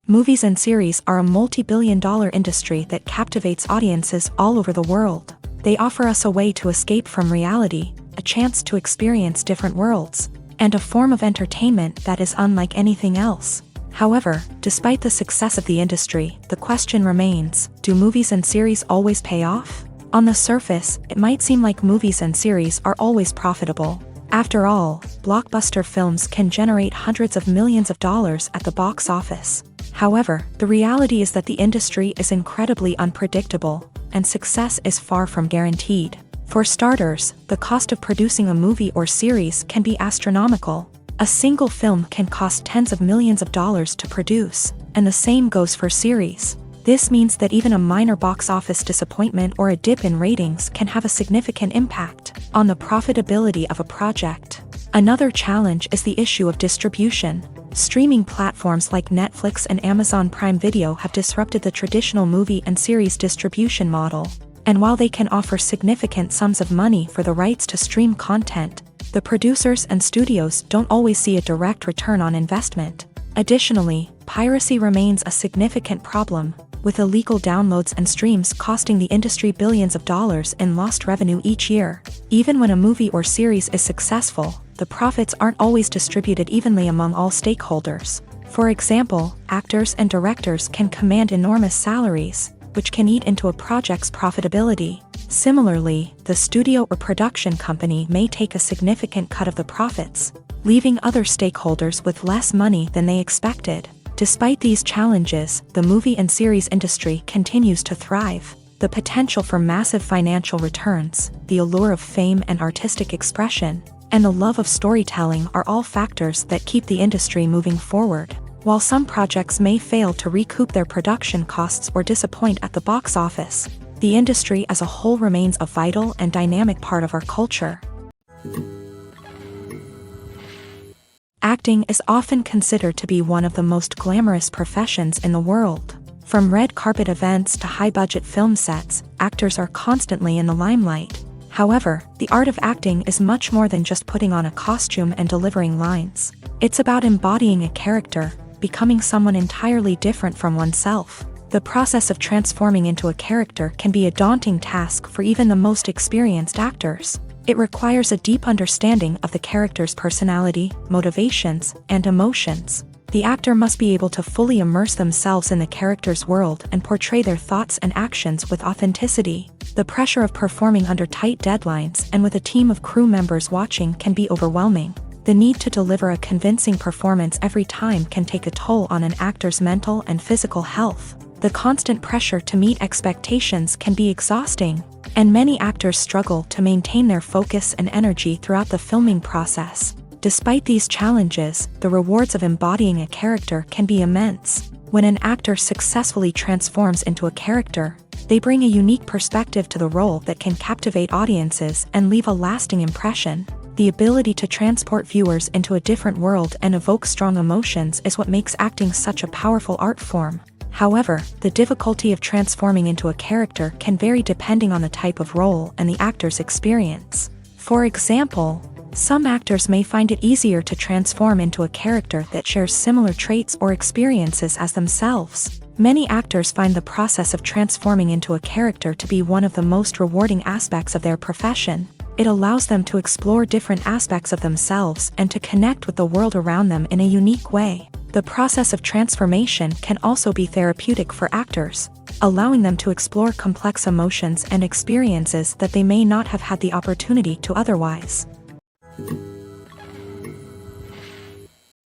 Movies and series are a multi-billion-dollar industry that captivates audiences all over the world. They offer us a way to escape from reality, a chance to experience different worlds, and a form of entertainment that is unlike anything else. However, despite the success of the industry, the question remains: do movies and series always pay off? On the surface, it might seem like movies and series are always profitable. After all, blockbuster films can generate hundreds of millions of dollars at the box office. However, the reality is that the industry is incredibly unpredictable, and success is far from guaranteed. For starters, the cost of producing a movie or series can be astronomical. A single film can cost tens of millions of dollars to produce, and the same goes for series. This means that even a minor box office disappointment or a dip in ratings can have a significant impact on the profitability of a project. Another challenge is the issue of distribution. Streaming platforms like Netflix and Amazon Prime Video have disrupted the traditional movie and series distribution model. And while they can offer significant sums of money for the rights to stream content, the producers and studios don't always see a direct return on investment. Additionally, piracy remains a significant problem, with illegal downloads and streams costing the industry billions of dollars in lost revenue each year. Even when a movie or series is successful, the profits aren't always distributed evenly among all stakeholders. For example, actors and directors can command enormous salaries, which can eat into a project's profitability. Similarly, the studio or production company may take a significant cut of the profits, leaving other stakeholders with less money than they expected. Despite these challenges, the movie and series industry continues to thrive. The potential for massive financial returns, the allure of fame and artistic expression, and the love of storytelling are all factors that keep the industry moving forward. While some projects may fail to recoup their production costs or disappoint at the box office, the industry as a whole remains a vital and dynamic part of our culture. Acting is often considered to be one of the most glamorous professions in the world. From red carpet events to high-budget film sets, actors are constantly in the limelight. However, the art of acting is much more than just putting on a costume and delivering lines. It's about embodying a character, becoming someone entirely different from oneself. The process of transforming into a character can be a daunting task for even the most experienced actors. It requires a deep understanding of the character's personality, motivations, and emotions. The actor must be able to fully immerse themselves in the character's world and portray their thoughts and actions with authenticity. The pressure of performing under tight deadlines and with a team of crew members watching can be overwhelming. The need to deliver a convincing performance every time can take a toll on an actor's mental and physical health. The constant pressure to meet expectations can be exhausting, and many actors struggle to maintain their focus and energy throughout the filming process. Despite these challenges, the rewards of embodying a character can be immense. When an actor successfully transforms into a character, they bring a unique perspective to the role that can captivate audiences and leave a lasting impression. The ability to transport viewers into a different world and evoke strong emotions is what makes acting such a powerful art form. However, the difficulty of transforming into a character can vary depending on the type of role and the actor's experience. For example, some actors may find it easier to transform into a character that shares similar traits or experiences as themselves. Many actors find the process of transforming into a character to be one of the most rewarding aspects of their profession. It allows them to explore different aspects of themselves and to connect with the world around them in a unique way. The process of transformation can also be therapeutic for actors, allowing them to explore complex emotions and experiences that they may not have had the opportunity to otherwise.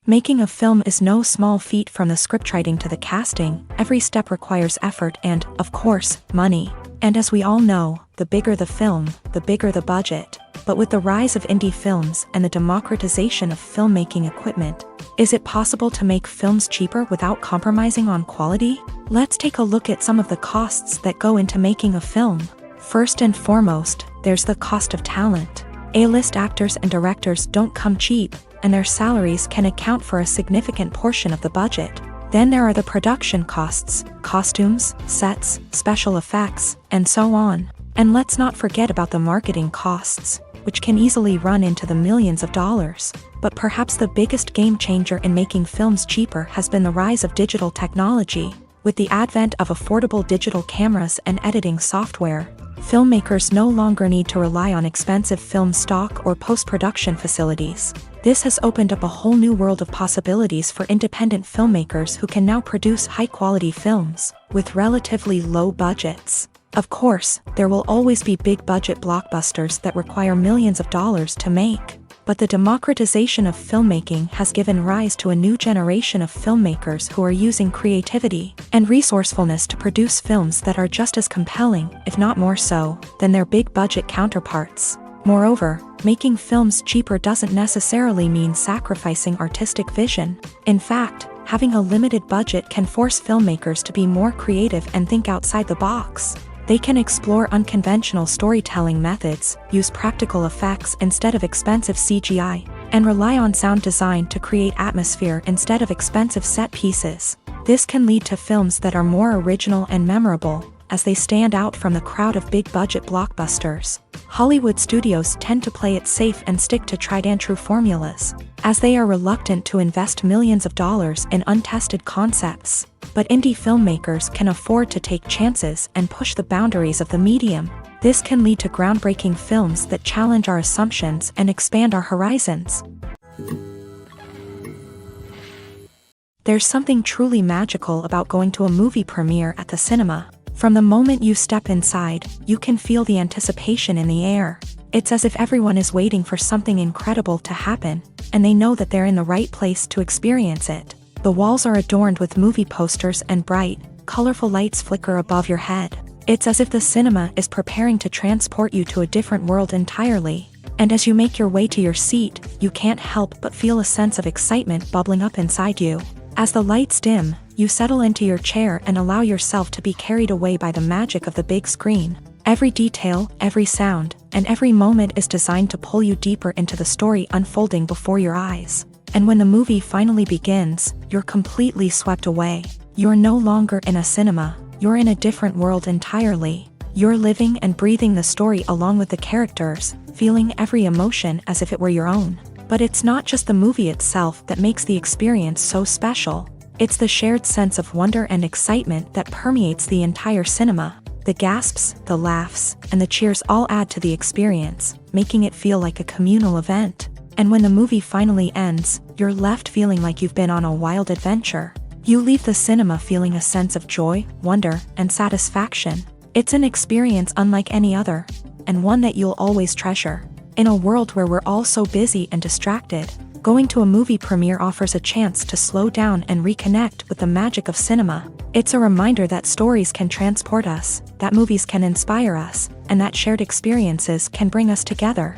Making a film is no small feat. From the scriptwriting to the casting, every step requires effort and, of course, money. And as we all know, the bigger the film, the bigger the budget. But with the rise of indie films and the democratization of filmmaking equipment, is it possible to make films cheaper without compromising on quality? Let's take a look at some of the costs that go into making a film. First and foremost, there's the cost of talent. A-list actors and directors don't come cheap, and their salaries can account for a significant portion of the budget. Then there are the production costs, costumes, sets, special effects, and so on. And let's not forget about the marketing costs, which can easily run into the millions of dollars. But perhaps the biggest game changer in making films cheaper has been the rise of digital technology. With the advent of affordable digital cameras and editing software, filmmakers no longer need to rely on expensive film stock or post-production facilities. This has opened up a whole new world of possibilities for independent filmmakers who can now produce high-quality films with relatively low budgets. Of course, there will always be big-budget blockbusters that require millions of dollars to make. But the democratization of filmmaking has given rise to a new generation of filmmakers who are using creativity and resourcefulness to produce films that are just as compelling, if not more so, than their big-budget counterparts. Moreover, making films cheaper doesn't necessarily mean sacrificing artistic vision. In fact, having a limited budget can force filmmakers to be more creative and think outside the box. They can explore unconventional storytelling methods, use practical effects instead of expensive CGI, and rely on sound design to create atmosphere instead of expensive set pieces. This can lead to films that are more original and memorable, as they stand out from the crowd of big-budget blockbusters. Hollywood studios tend to play it safe and stick to tried-and-true formulas, as they are reluctant to invest millions of dollars in untested concepts. But indie filmmakers can afford to take chances and push the boundaries of the medium. This can lead to groundbreaking films that challenge our assumptions and expand our horizons. There's something truly magical about going to a movie premiere at the cinema. From the moment you step inside, you can feel the anticipation in the air. It's as if everyone is waiting for something incredible to happen, and they know that they're in the right place to experience it. The walls are adorned with movie posters and bright, colorful lights flicker above your head. It's as if the cinema is preparing to transport you to a different world entirely. And as you make your way to your seat, you can't help but feel a sense of excitement bubbling up inside you. As the lights dim, you settle into your chair and allow yourself to be carried away by the magic of the big screen. Every detail, every sound, and every moment is designed to pull you deeper into the story unfolding before your eyes. And when the movie finally begins, you're completely swept away. You're no longer in a cinema, you're in a different world entirely. You're living and breathing the story along with the characters, feeling every emotion as if it were your own. But it's not just the movie itself that makes the experience so special. It's the shared sense of wonder and excitement that permeates the entire cinema. The gasps, the laughs, and the cheers all add to the experience, making it feel like a communal event. And when the movie finally ends, you're left feeling like you've been on a wild adventure. You leave the cinema feeling a sense of joy, wonder, and satisfaction. It's an experience unlike any other, and one that you'll always treasure. In a world where we're all so busy and distracted, going to a movie premiere offers a chance to slow down and reconnect with the magic of cinema. It's a reminder that stories can transport us, that movies can inspire us, and that shared experiences can bring us together.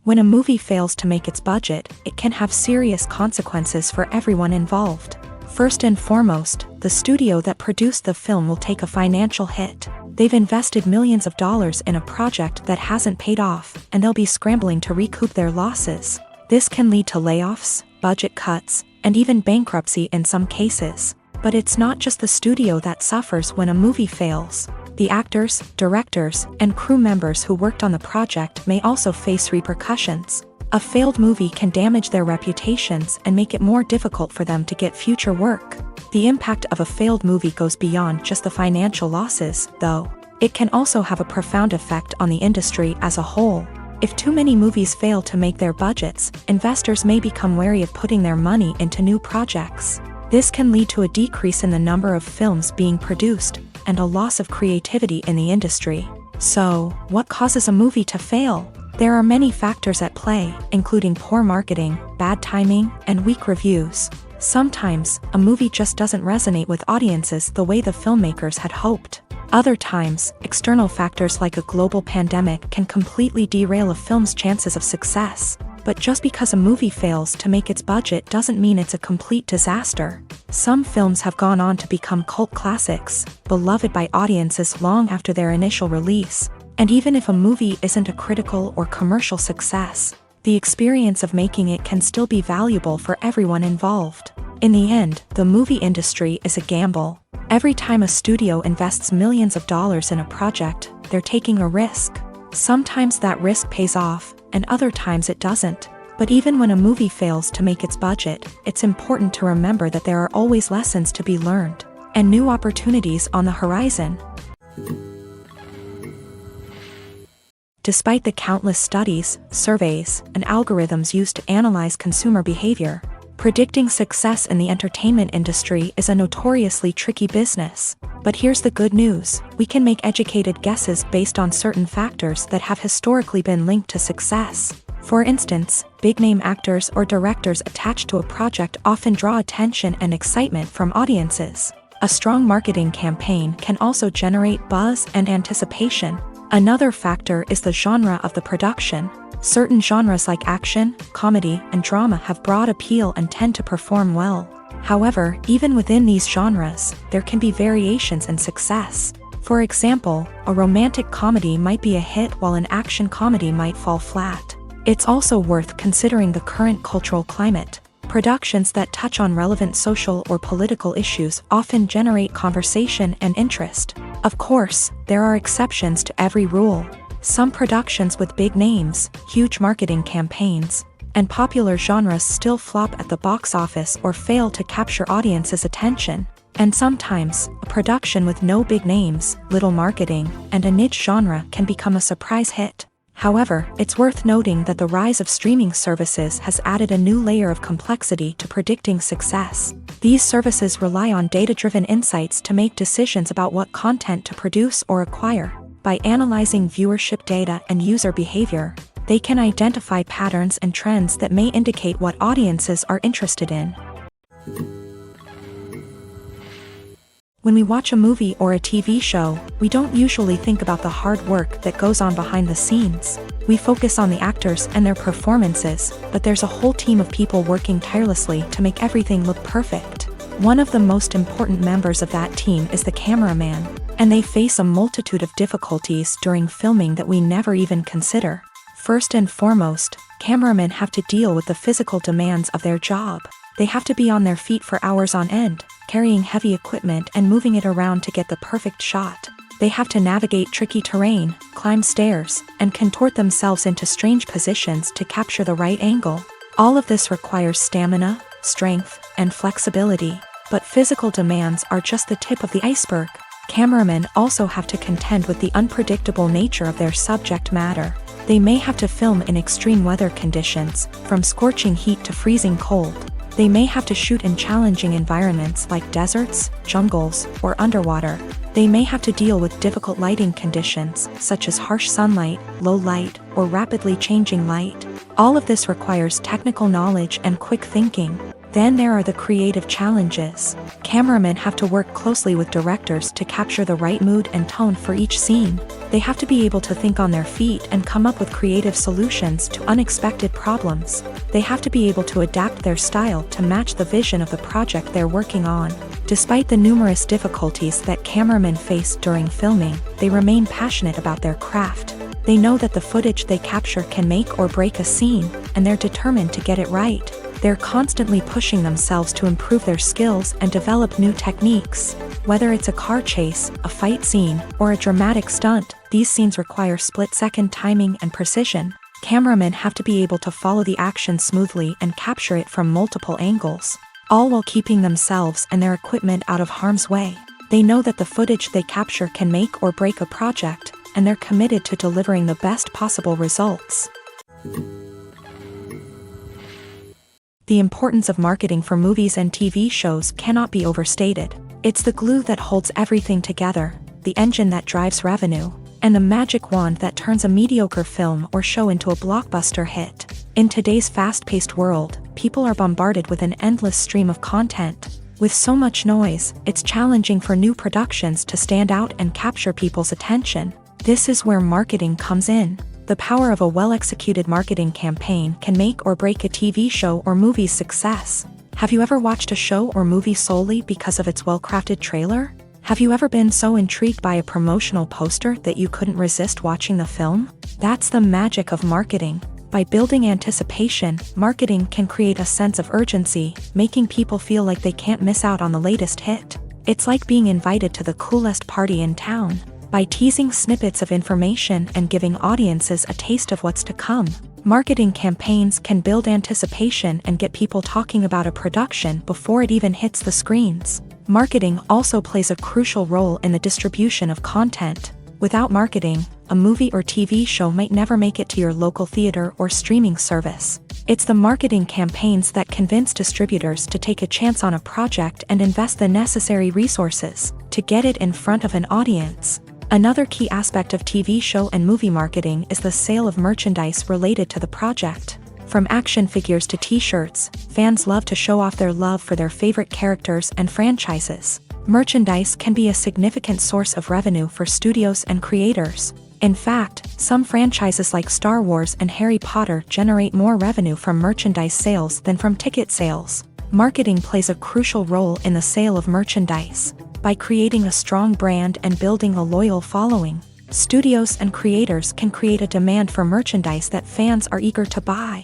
When a movie fails to make its budget, it can have serious consequences for everyone involved. First and foremost, the studio that produced the film will take a financial hit. They've invested millions of dollars in a project that hasn't paid off, and they'll be scrambling to recoup their losses. This can lead to layoffs, budget cuts, and even bankruptcy in some cases. But it's not just the studio that suffers when a movie fails. The actors, directors, and crew members who worked on the project may also face repercussions. A failed movie can damage their reputations and make it more difficult for them to get future work. The impact of a failed movie goes beyond just the financial losses, though. It can also have a profound effect on the industry as a whole. If too many movies fail to make their budgets, investors may become wary of putting their money into new projects. This can lead to a decrease in the number of films being produced, and a loss of creativity in the industry. So, what causes a movie to fail? There are many factors at play, including poor marketing, bad timing, and weak reviews. Sometimes, a movie just doesn't resonate with audiences the way the filmmakers had hoped. Other times, external factors like a global pandemic can completely derail a film's chances of success. But just because a movie fails to make its budget doesn't mean it's a complete disaster. Some films have gone on to become cult classics, beloved by audiences long after their initial release. And even if a movie isn't a critical or commercial success, the experience of making it can still be valuable for everyone involved. In the end, the movie industry is a gamble. Every time a studio invests millions of dollars in a project, they're taking a risk. Sometimes that risk pays off, and other times it doesn't. But even when a movie fails to make its budget, it's important to remember that there are always lessons to be learned, and new opportunities on the horizon. Despite the countless studies, surveys, and algorithms used to analyze consumer behavior, predicting success in the entertainment industry is a notoriously tricky business. But here's the good news: we can make educated guesses based on certain factors that have historically been linked to success. For instance, big-name actors or directors attached to a project often draw attention and excitement from audiences. A strong marketing campaign can also generate buzz and anticipation. Another factor is the genre of the production. Certain genres like action, comedy, and drama have broad appeal and tend to perform well. However, even within these genres, there can be variations in success. For example, a romantic comedy might be a hit while an action comedy might fall flat. It's also worth considering the current cultural climate. Productions that touch on relevant social or political issues often generate conversation and interest. Of course, there are exceptions to every rule. Some productions with big names, huge marketing campaigns, and popular genres still flop at the box office or fail to capture audiences' attention. And sometimes, a production with no big names, little marketing, and a niche genre can become a surprise hit. However, it's worth noting that the rise of streaming services has added a new layer of complexity to predicting success. These services rely on data-driven insights to make decisions about what content to produce or acquire. By analyzing viewership data and user behavior, they can identify patterns and trends that may indicate what audiences are interested in. When we watch a movie or a TV show, we don't usually think about the hard work that goes on behind the scenes. We focus on the actors and their performances, but there's a whole team of people working tirelessly to make everything look perfect. One of the most important members of that team is the cameraman, and they face a multitude of difficulties during filming that we never even consider. First and foremost, cameramen have to deal with the physical demands of their job. They have to be on their feet for hours on end, carrying heavy equipment and moving it around to get the perfect shot. They have to navigate tricky terrain, climb stairs, and contort themselves into strange positions to capture the right angle. All of this requires stamina, strength, and flexibility. But physical demands are just the tip of the iceberg. Cameramen also have to contend with the unpredictable nature of their subject matter. They may have to film in extreme weather conditions, from scorching heat to freezing cold. They may have to shoot in challenging environments like deserts, jungles, or underwater. They may have to deal with difficult lighting conditions, such as harsh sunlight, low light, or rapidly changing light. All of this requires technical knowledge and quick thinking. Then there are the creative challenges. Cameramen have to work closely with directors to capture the right mood and tone for each scene. They have to be able to think on their feet and come up with creative solutions to unexpected problems. They have to be able to adapt their style to match the vision of the project they're working on. Despite the numerous difficulties that cameramen face during filming, they remain passionate about their craft. They know that the footage they capture can make or break a scene, and they're determined to get it right. They're constantly pushing themselves to improve their skills and develop new techniques. Whether it's a car chase, a fight scene, or a dramatic stunt, these scenes require split-second timing and precision. Cameramen have to be able to follow the action smoothly and capture it from multiple angles, all while keeping themselves and their equipment out of harm's way. They know that the footage they capture can make or break a project, and they're committed to delivering the best possible results. The importance of marketing for movies and TV shows cannot be overstated. It's the glue that holds everything together, the engine that drives revenue, and the magic wand that turns a mediocre film or show into a blockbuster hit. In today's fast-paced world, people are bombarded with an endless stream of content. With so much noise, it's challenging for new productions to stand out and capture people's attention. This is where marketing comes in. The power of a well-executed marketing campaign can make or break a TV show or movie's success. Have you ever watched a show or movie solely because of its well-crafted trailer? Have you ever been so intrigued by a promotional poster that you couldn't resist watching the film? That's the magic of marketing. By building anticipation, marketing can create a sense of urgency, making people feel like they can't miss out on the latest hit. It's like being invited to the coolest party in town. By teasing snippets of information and giving audiences a taste of what's to come, marketing campaigns can build anticipation and get people talking about a production before it even hits the screens. Marketing also plays a crucial role in the distribution of content. Without marketing, a movie or TV show might never make it to your local theater or streaming service. It's the marketing campaigns that convince distributors to take a chance on a project and invest the necessary resources to get it in front of an audience. Another key aspect of TV show and movie marketing is the sale of merchandise related to the project. From action figures to t-shirts, fans love to show off their love for their favorite characters and franchises. Merchandise can be a significant source of revenue for studios and creators. In fact, some franchises like Star Wars and Harry Potter generate more revenue from merchandise sales than from ticket sales. Marketing plays a crucial role in the sale of merchandise. By creating a strong brand and building a loyal following, studios and creators can create a demand for merchandise that fans are eager to buy.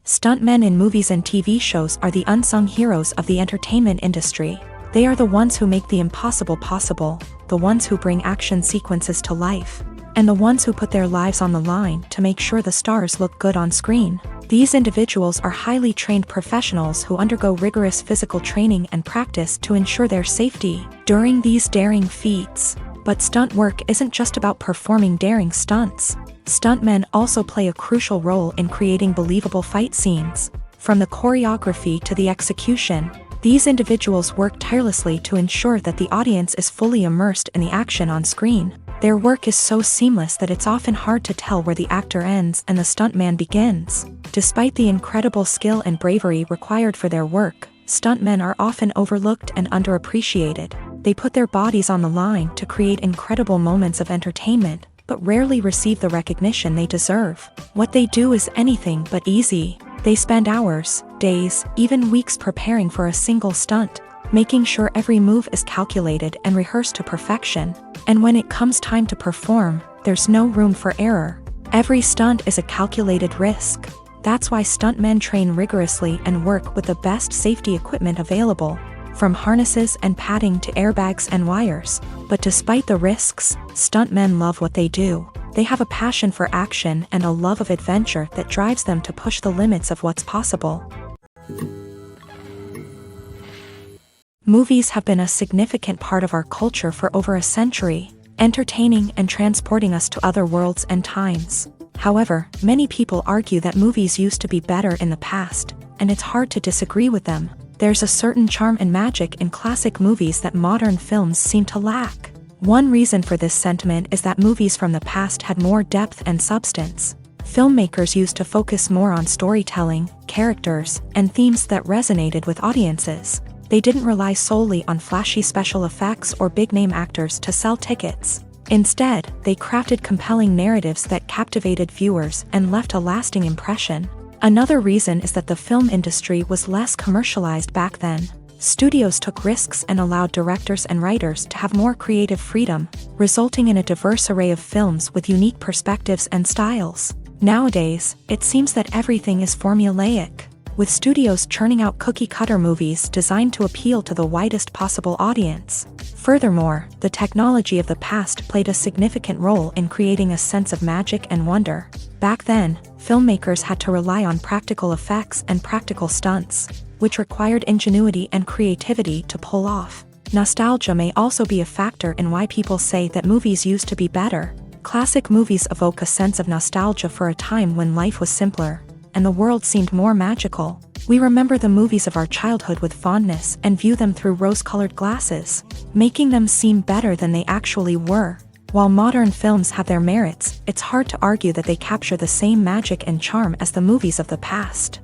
Stuntmen in movies and TV shows are the unsung heroes of the entertainment industry. They are the ones who make the impossible possible, the ones who bring action sequences to life, and the ones who put their lives on the line to make sure the stars look good on screen. These individuals are highly trained professionals who undergo rigorous physical training and practice to ensure their safety during these daring feats. But stunt work isn't just about performing daring stunts. Stuntmen also play a crucial role in creating believable fight scenes. From the choreography to the execution, these individuals work tirelessly to ensure that the audience is fully immersed in the action on screen. Their work is so seamless that it's often hard to tell where the actor ends and the stuntman begins. Despite the incredible skill and bravery required for their work, stuntmen are often overlooked and underappreciated. They put their bodies on the line to create incredible moments of entertainment, but rarely receive the recognition they deserve. What they do is anything but easy. They spend hours, days, even weeks preparing for a single stunt, making sure every move is calculated and rehearsed to perfection. And when it comes time to perform, there's no room for error. Every stunt is a calculated risk. That's why stuntmen train rigorously and work with the best safety equipment available, from harnesses and padding to airbags and wires. But despite the risks, stuntmen love what they do. They have a passion for action and a love of adventure that drives them to push the limits of what's possible. Movies have been a significant part of our culture for over a century, entertaining and transporting us to other worlds and times. However, many people argue that movies used to be better in the past, and it's hard to disagree with them. There's a certain charm and magic in classic movies that modern films seem to lack. One reason for this sentiment is that movies from the past had more depth and substance. Filmmakers used to focus more on storytelling, characters, and themes that resonated with audiences. They didn't rely solely on flashy special effects or big-name actors to sell tickets. Instead, they crafted compelling narratives that captivated viewers and left a lasting impression. Another reason is that the film industry was less commercialized back then. Studios took risks and allowed directors and writers to have more creative freedom, resulting in a diverse array of films with unique perspectives and styles. Nowadays, it seems that everything is formulaic, with studios churning out cookie-cutter movies designed to appeal to the widest possible audience. Furthermore, the technology of the past played a significant role in creating a sense of magic and wonder. Back then, filmmakers had to rely on practical effects and practical stunts, which required ingenuity and creativity to pull off. Nostalgia may also be a factor in why people say that movies used to be better. Classic movies evoke a sense of nostalgia for a time when life was simpler, and the world seemed more magical. We remember the movies of our childhood with fondness and view them through rose-colored glasses, making them seem better than they actually were. While modern films have their merits, it's hard to argue that they capture the same magic and charm as the movies of the past.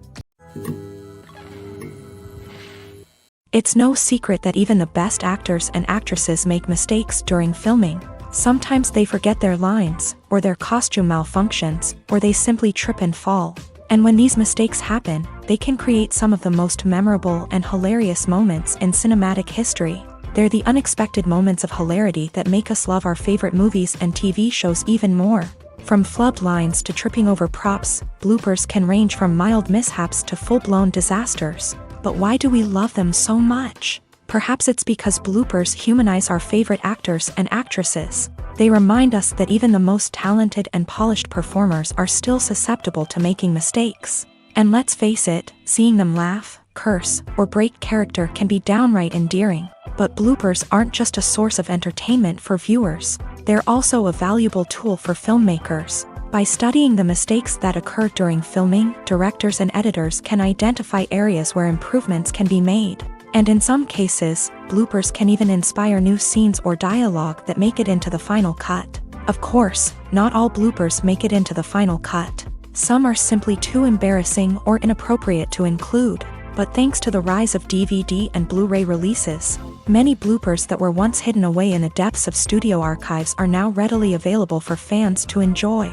It's no secret that even the best actors and actresses make mistakes during filming. Sometimes they forget their lines, or their costume malfunctions, or they simply trip and fall. And when these mistakes happen, they can create some of the most memorable and hilarious moments in cinematic history. They're the unexpected moments of hilarity that make us love our favorite movies and TV shows even more. From flubbed lines to tripping over props, bloopers can range from mild mishaps to full-blown disasters. But why do we love them so much? Perhaps it's because bloopers humanize our favorite actors and actresses. They remind us that even the most talented and polished performers are still susceptible to making mistakes. And let's face it, seeing them laugh, curse, or break character can be downright endearing. But bloopers aren't just a source of entertainment for viewers. They're also a valuable tool for filmmakers. By studying the mistakes that occur during filming, directors and editors can identify areas where improvements can be made. And in some cases, bloopers can even inspire new scenes or dialogue that make it into the final cut. Of course, not all bloopers make it into the final cut. Some are simply too embarrassing or inappropriate to include. But thanks to the rise of DVD and Blu-ray releases, many bloopers that were once hidden away in the depths of studio archives are now readily available for fans to enjoy.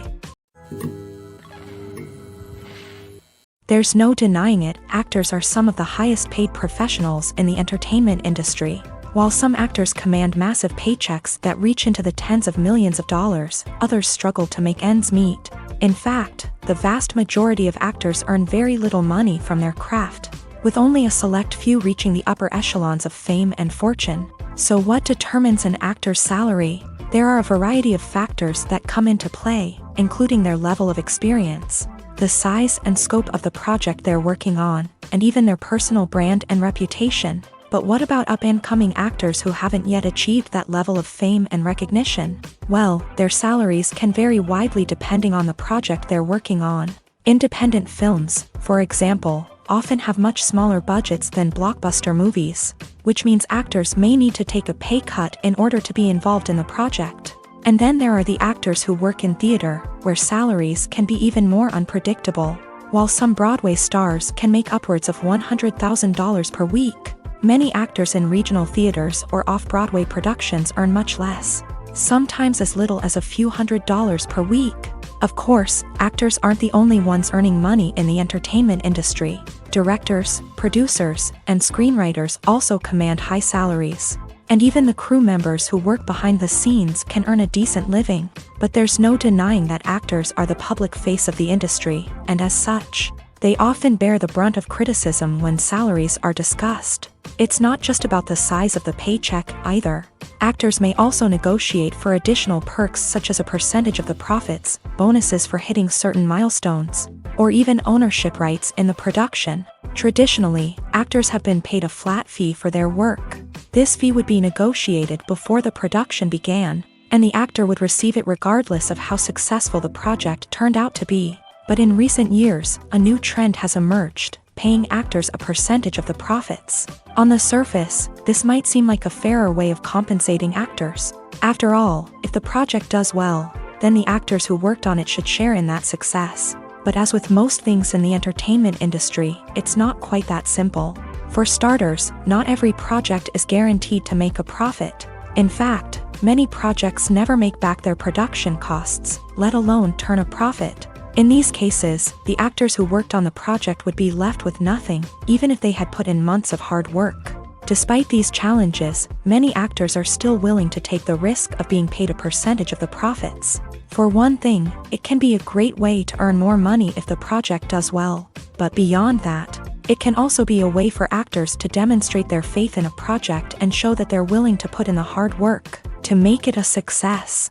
There's no denying it, actors are some of the highest paid professionals in the entertainment industry. While some actors command massive paychecks that reach into the tens of millions of dollars, others struggle to make ends meet. In fact, the vast majority of actors earn very little money from their craft, with only a select few reaching the upper echelons of fame and fortune. So what determines an actor's salary? There are a variety of factors that come into play, including their level of experience, the size and scope of the project they're working on, and even their personal brand and reputation. But what about up-and-coming actors who haven't yet achieved that level of fame and recognition? Well, their salaries can vary widely depending on the project they're working on. Independent films, for example, often have much smaller budgets than blockbuster movies, which means actors may need to take a pay cut in order to be involved in the project. And then there are the actors who work in theater, where salaries can be even more unpredictable. While some Broadway stars can make upwards of $100,000 per week, many actors in regional theaters or off-Broadway productions earn much less, sometimes as little as a few $100s per week. Of course, actors aren't the only ones earning money in the entertainment industry. Directors, producers, and screenwriters also command high salaries. And even the crew members who work behind the scenes can earn a decent living. But there's no denying that actors are the public face of the industry, and as such, they often bear the brunt of criticism when salaries are discussed. It's not just about the size of the paycheck, either. Actors may also negotiate for additional perks such as a percentage of the profits, bonuses for hitting certain milestones, or even ownership rights in the production. Traditionally, actors have been paid a flat fee for their work. This fee would be negotiated before the production began, and the actor would receive it regardless of how successful the project turned out to be. But in recent years, a new trend has emerged, paying actors a percentage of the profits. On the surface, this might seem like a fairer way of compensating actors. After all, if the project does well, then the actors who worked on it should share in that success. But as with most things in the entertainment industry, it's not quite that simple. For starters, not every project is guaranteed to make a profit. In fact, many projects never make back their production costs, let alone turn a profit. In these cases, the actors who worked on the project would be left with nothing, even if they had put in months of hard work. Despite these challenges, many actors are still willing to take the risk of being paid a percentage of the profits. For one thing, it can be a great way to earn more money if the project does well. But beyond that, it can also be a way for actors to demonstrate their faith in a project and show that they're willing to put in the hard work to make it a success.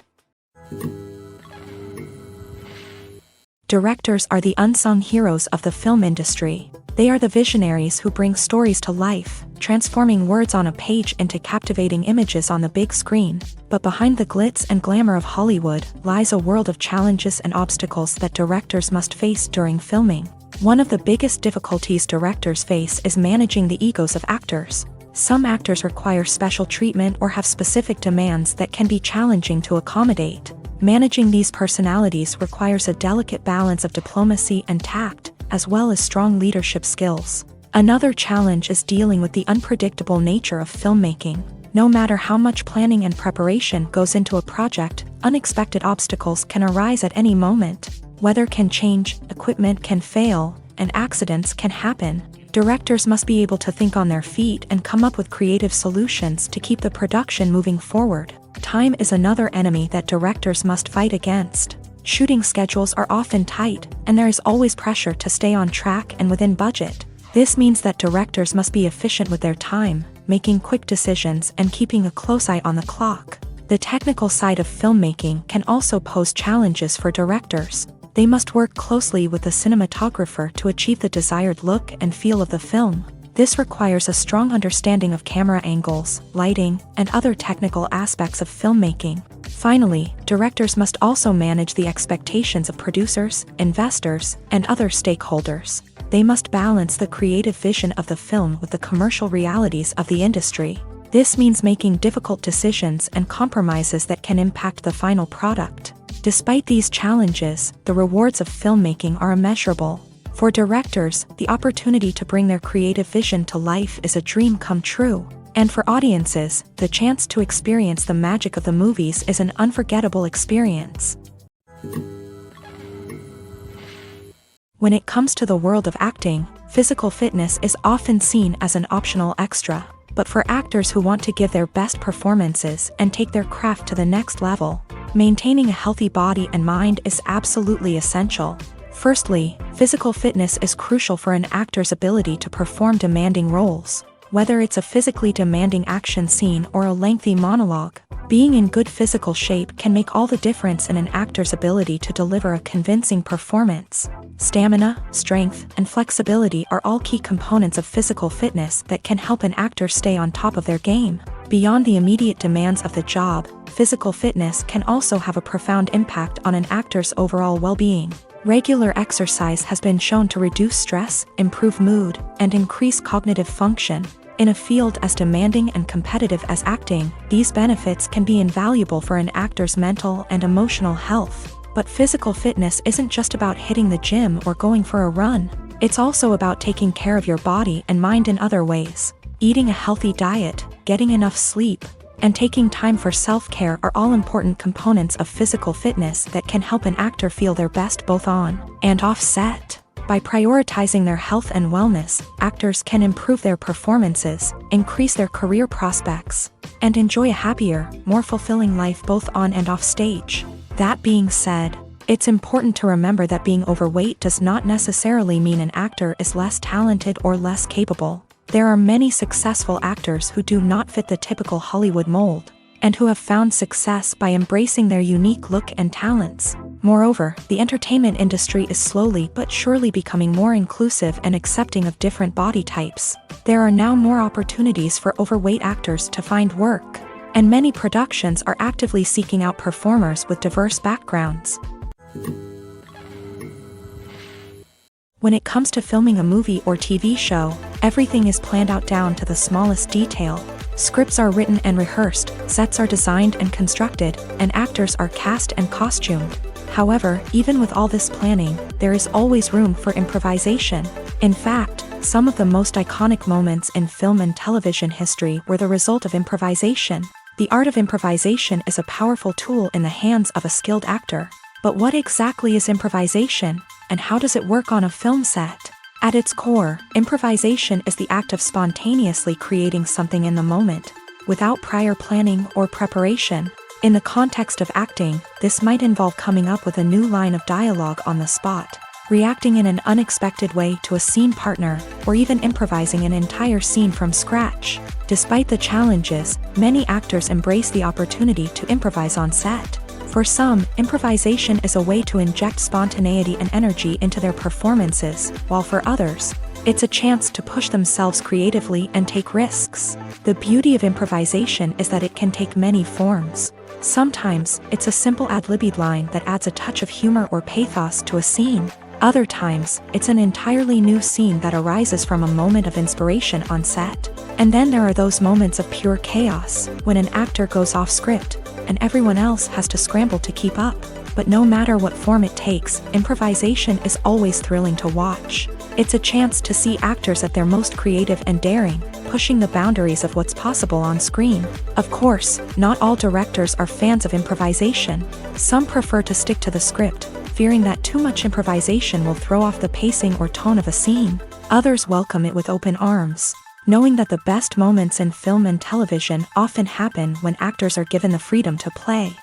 Directors are the unsung heroes of the film industry. They are the visionaries who bring stories to life, transforming words on a page into captivating images on the big screen. But behind the glitz and glamour of Hollywood lies a world of challenges and obstacles that directors must face during filming. One of the biggest difficulties directors face is managing the egos of actors. Some actors require special treatment or have specific demands that can be challenging to accommodate. Managing these personalities requires a delicate balance of diplomacy and tact, as well as strong leadership skills. Another challenge is dealing with the unpredictable nature of filmmaking. No matter how much planning and preparation goes into a project, unexpected obstacles can arise at any moment. Weather can change, equipment can fail, and accidents can happen. Directors must be able to think on their feet and come up with creative solutions to keep the production moving forward. Time is another enemy that directors must fight against. Shooting schedules are often tight, and there is always pressure to stay on track and within budget. This means that directors must be efficient with their time, making quick decisions and keeping a close eye on the clock. The technical side of filmmaking can also pose challenges for directors. They must work closely with the cinematographer to achieve the desired look and feel of the film. This requires a strong understanding of camera angles, lighting, and other technical aspects of filmmaking. Finally, directors must also manage the expectations of producers, investors, and other stakeholders. They must balance the creative vision of the film with the commercial realities of the industry. This means making difficult decisions and compromises that can impact the final product. Despite these challenges, the rewards of filmmaking are immeasurable. For directors, the opportunity to bring their creative vision to life is a dream come true. And for audiences, the chance to experience the magic of the movies is an unforgettable experience. When it comes to the world of acting, physical fitness is often seen as an optional extra. But for actors who want to give their best performances and take their craft to the next level, maintaining a healthy body and mind is absolutely essential. Firstly, physical fitness is crucial for an actor's ability to perform demanding roles. Whether it's a physically demanding action scene or a lengthy monologue, being in good physical shape can make all the difference in an actor's ability to deliver a convincing performance. Stamina, strength, and flexibility are all key components of physical fitness that can help an actor stay on top of their game. Beyond the immediate demands of the job, physical fitness can also have a profound impact on an actor's overall well-being. Regular exercise has been shown to reduce stress, improve mood, and increase cognitive function. In a field as demanding and competitive as acting, these benefits can be invaluable for an actor's mental and emotional health. But physical fitness isn't just about hitting the gym or going for a run. It's also about taking care of your body and mind in other ways. Eating a healthy diet, getting enough sleep, and taking time for self-care are all important components of physical fitness that can help an actor feel their best both on and off set. By prioritizing their health and wellness, actors can improve their performances, increase their career prospects, and enjoy a happier, more fulfilling life both on and off stage. That being said, it's important to remember that being overweight does not necessarily mean an actor is less talented or less capable. There are many successful actors who do not fit the typical Hollywood mold, and who have found success by embracing their unique look and talents. Moreover, the entertainment industry is slowly but surely becoming more inclusive and accepting of different body types. There are now more opportunities for overweight actors to find work, and many productions are actively seeking out performers with diverse backgrounds. When it comes to filming a movie or TV show, everything is planned out down to the smallest detail. Scripts are written and rehearsed, sets are designed and constructed, and actors are cast and costumed. However, even with all this planning, there is always room for improvisation. In fact, some of the most iconic moments in film and television history were the result of improvisation. The art of improvisation is a powerful tool in the hands of a skilled actor. But what exactly is improvisation, and how does it work on a film set? At its core, improvisation is the act of spontaneously creating something in the moment, without prior planning or preparation. In the context of acting, this might involve coming up with a new line of dialogue on the spot, reacting in an unexpected way to a scene partner, or even improvising an entire scene from scratch. Despite the challenges, many actors embrace the opportunity to improvise on set. For some, improvisation is a way to inject spontaneity and energy into their performances, while for others, it's a chance to push themselves creatively and take risks. The beauty of improvisation is that it can take many forms. Sometimes, it's a simple ad-libbed line that adds a touch of humor or pathos to a scene. Other times, it's an entirely new scene that arises from a moment of inspiration on set. And then there are those moments of pure chaos, when an actor goes off script, and everyone else has to scramble to keep up. But no matter what form it takes, improvisation is always thrilling to watch. It's a chance to see actors at their most creative and daring, pushing the boundaries of what's possible on screen. Of course, not all directors are fans of improvisation. Some prefer to stick to the script, fearing that too much improvisation will throw off the pacing or tone of a scene. Others welcome it with open arms, knowing that the best moments in film and television often happen when actors are given the freedom to play.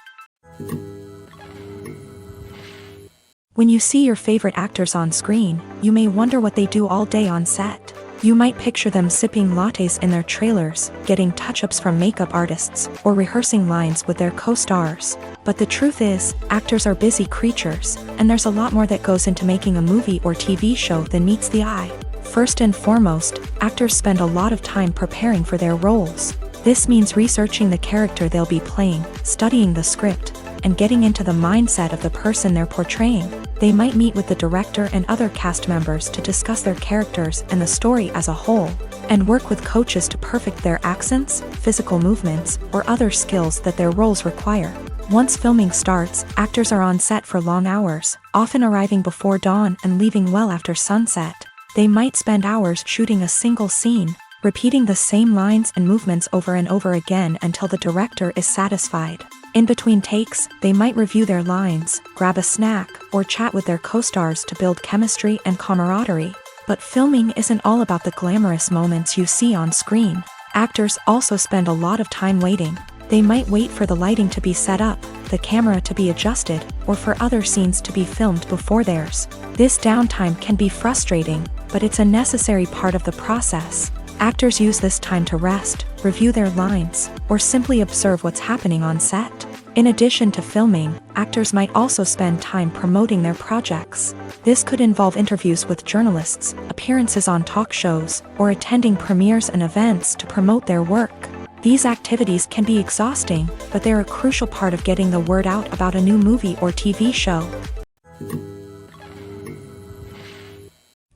When you see your favorite actors on screen, you may wonder what they do all day on set. You might picture them sipping lattes in their trailers, getting touch-ups from makeup artists, or rehearsing lines with their co-stars. But the truth is, actors are busy creatures, and there's a lot more that goes into making a movie or TV show than meets the eye. First and foremost, actors spend a lot of time preparing for their roles. This means researching the character they'll be playing, studying the script, and getting into the mindset of the person they're portraying. They might meet with the director and other cast members to discuss their characters and the story as a whole, and work with coaches to perfect their accents, physical movements, or other skills that their roles require. Once filming starts, actors are on set for long hours, often arriving before dawn and leaving well after sunset. They might spend hours shooting a single scene, repeating the same lines and movements over and over again until the director is satisfied. In between takes, they might review their lines, grab a snack, or chat with their co-stars to build chemistry and camaraderie. But filming isn't all about the glamorous moments you see on screen. Actors also spend a lot of time waiting. They might wait for the lighting to be set up, the camera to be adjusted, or for other scenes to be filmed before theirs. This downtime can be frustrating, but it's a necessary part of the process. Actors use this time to rest, review their lines, or simply observe what's happening on set. In addition to filming, actors might also spend time promoting their projects. This could involve interviews with journalists, appearances on talk shows, or attending premieres and events to promote their work. These activities can be exhausting, but they're a crucial part of getting the word out about a new movie or TV show.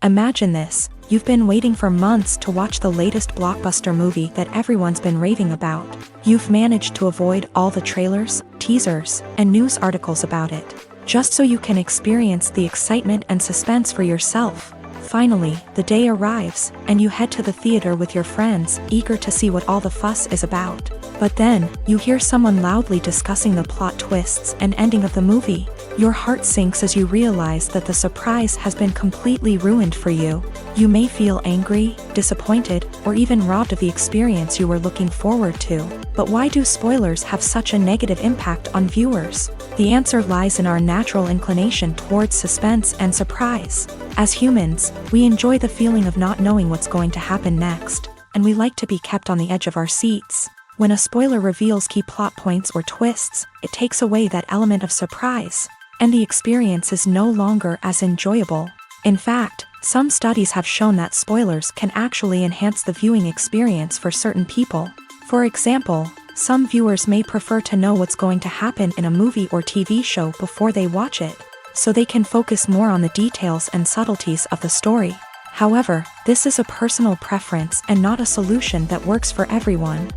Imagine this. You've been waiting for months to watch the latest blockbuster movie that everyone's been raving about. You've managed to avoid all the trailers, teasers, and news articles about it, just so you can experience the excitement and suspense for yourself. Finally, the day arrives, and you head to the theater with your friends, eager to see what all the fuss is about. But then, you hear someone loudly discussing the plot twists and ending of the movie. Your heart sinks as you realize that the surprise has been completely ruined for you. You may feel angry, disappointed, or even robbed of the experience you were looking forward to. But why do spoilers have such a negative impact on viewers? The answer lies in our natural inclination towards suspense and surprise. As humans, we enjoy the feeling of not knowing what's going to happen next, and we like to be kept on the edge of our seats. When a spoiler reveals key plot points or twists, it takes away that element of surprise, and the experience is no longer as enjoyable. In fact, some studies have shown that spoilers can actually enhance the viewing experience for certain people. For example, some viewers may prefer to know what's going to happen in a movie or TV show before they watch it, so they can focus more on the details and subtleties of the story. However, this is a personal preference and not a solution that works for everyone.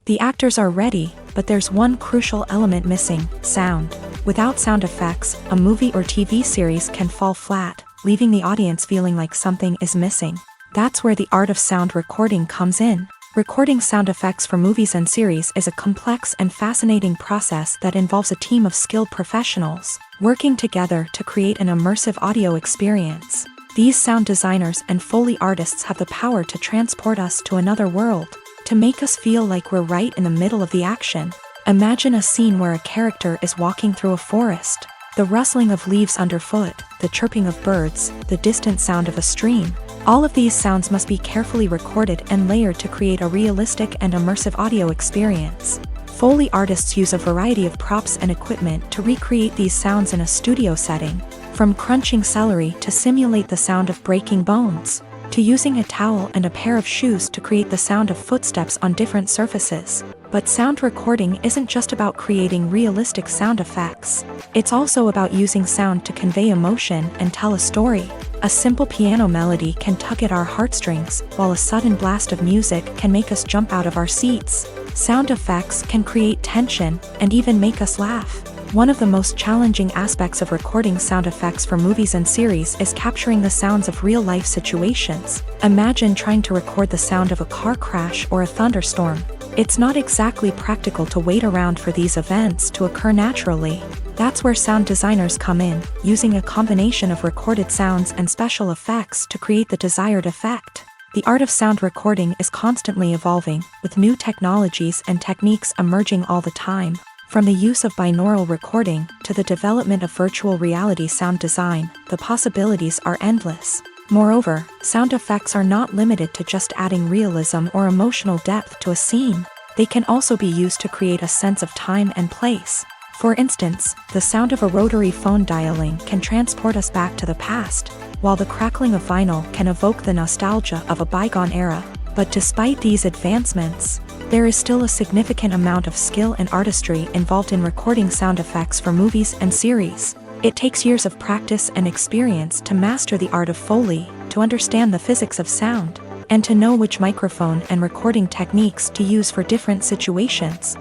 The actors are ready, but there's one crucial element missing: sound. Without sound effects, a movie or TV series can fall flat, leaving the audience feeling like something is missing. That's where the art of sound recording comes in. Recording sound effects for movies and series is a complex and fascinating process that involves a team of skilled professionals working together to create an immersive audio experience. These sound designers and Foley artists have the power to transport us to another world, to make us feel like we're right in the middle of the action. Imagine a scene where a character is walking through a forest. The rustling of leaves underfoot, the chirping of birds, the distant sound of a stream. All of these sounds must be carefully recorded and layered to create a realistic and immersive audio experience. Foley artists use a variety of props and equipment to recreate these sounds in a studio setting, from crunching celery to simulate the sound of breaking bones, to using a towel and a pair of shoes to create the sound of footsteps on different surfaces. But sound recording isn't just about creating realistic sound effects. It's also about using sound to convey emotion and tell a story. A simple piano melody can tug at our heartstrings, while a sudden blast of music can make us jump out of our seats. Sound effects can create tension and even make us laugh. One of the most challenging aspects of recording sound effects for movies and series is capturing the sounds of real-life situations. Imagine trying to record the sound of a car crash or a thunderstorm. It's not exactly practical to wait around for these events to occur naturally. That's where sound designers come in, using a combination of recorded sounds and special effects to create the desired effect. The art of sound recording is constantly evolving, with new technologies and techniques emerging all the time. From the use of binaural recording to the development of virtual reality sound design, the possibilities are endless. Moreover, sound effects are not limited to just adding realism or emotional depth to a scene. They can also be used to create a sense of time and place. For instance, the sound of a rotary phone dialing can transport us back to the past, while the crackling of vinyl can evoke the nostalgia of a bygone era. But despite these advancements, there is still a significant amount of skill and artistry involved in recording sound effects for movies and series. It takes years of practice and experience to master the art of Foley, to understand the physics of sound, and to know which microphone and recording techniques to use for different situations.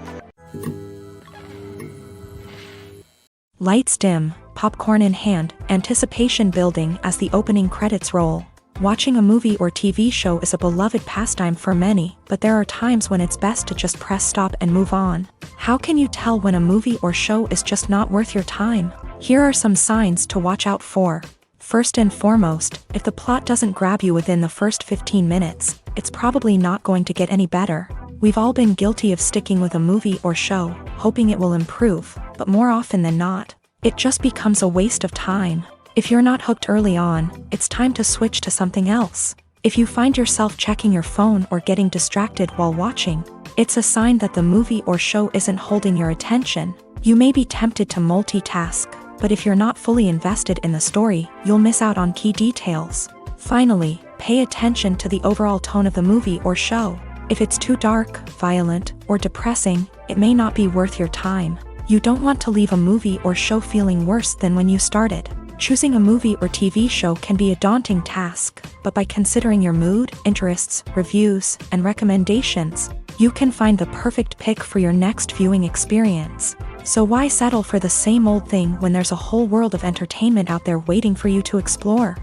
Lights dim, popcorn in hand, anticipation building as the opening credits roll. Watching a movie or TV show is a beloved pastime for many, but there are times when it's best to just press stop and move on. How can you tell when a movie or show is just not worth your time? Here are some signs to watch out for. First and foremost, if the plot doesn't grab you within the first 15 minutes, it's probably not going to get any better. We've all been guilty of sticking with a movie or show, hoping it will improve, but more often than not, it just becomes a waste of time. If you're not hooked early on, it's time to switch to something else. If you find yourself checking your phone or getting distracted while watching, it's a sign that the movie or show isn't holding your attention. You may be tempted to multitask, but if you're not fully invested in the story, you'll miss out on key details. Finally, pay attention to the overall tone of the movie or show. If it's too dark, violent, or depressing, it may not be worth your time. You don't want to leave a movie or show feeling worse than when you started. Choosing a movie or TV show can be a daunting task, but by considering your mood, interests, reviews, and recommendations, you can find the perfect pick for your next viewing experience. So why settle for the same old thing when there's a whole world of entertainment out there waiting for you to explore?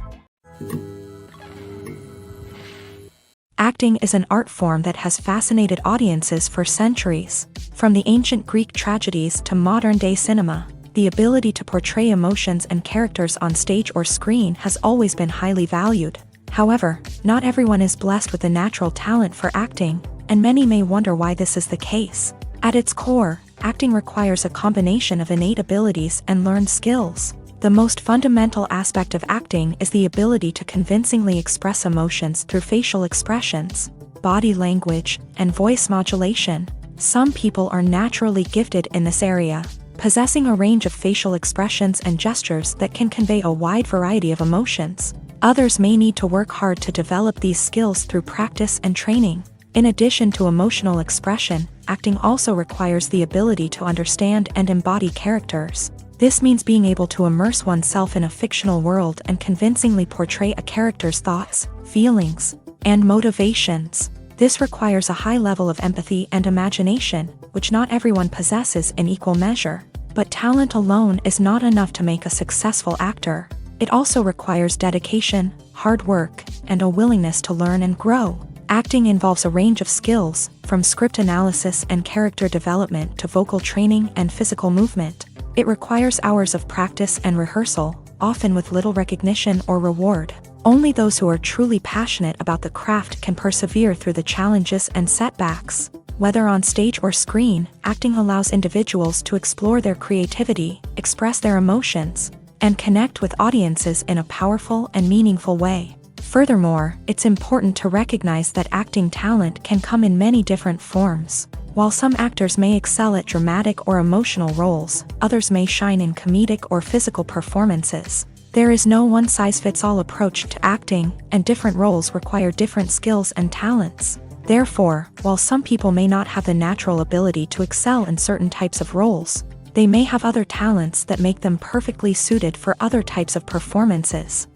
Acting is an art form that has fascinated audiences for centuries. From the ancient Greek tragedies to modern-day cinema, the ability to portray emotions and characters on stage or screen has always been highly valued. However, not everyone is blessed with the natural talent for acting, and many may wonder why this is the case. At its core, acting requires a combination of innate abilities and learned skills. The most fundamental aspect of acting is the ability to convincingly express emotions through facial expressions, body language, and voice modulation. Some people are naturally gifted in this area, possessing a range of facial expressions and gestures that can convey a wide variety of emotions. Others may need to work hard to develop these skills through practice and training. In addition to emotional expression, acting also requires the ability to understand and embody characters. This means being able to immerse oneself in a fictional world and convincingly portray a character's thoughts, feelings, and motivations. This requires a high level of empathy and imagination, which not everyone possesses in equal measure. But talent alone is not enough to make a successful actor. It also requires dedication, hard work, and a willingness to learn and grow. Acting involves a range of skills, from script analysis and character development to vocal training and physical movement. It requires hours of practice and rehearsal, often with little recognition or reward. Only those who are truly passionate about the craft can persevere through the challenges and setbacks. Whether on stage or screen, acting allows individuals to explore their creativity, express their emotions, and connect with audiences in a powerful and meaningful way. Furthermore, it's important to recognize that acting talent can come in many different forms. While some actors may excel at dramatic or emotional roles, others may shine in comedic or physical performances. There is no one-size-fits-all approach to acting, and different roles require different skills and talents. Therefore, while some people may not have the natural ability to excel in certain types of roles, they may have other talents that make them perfectly suited for other types of performances.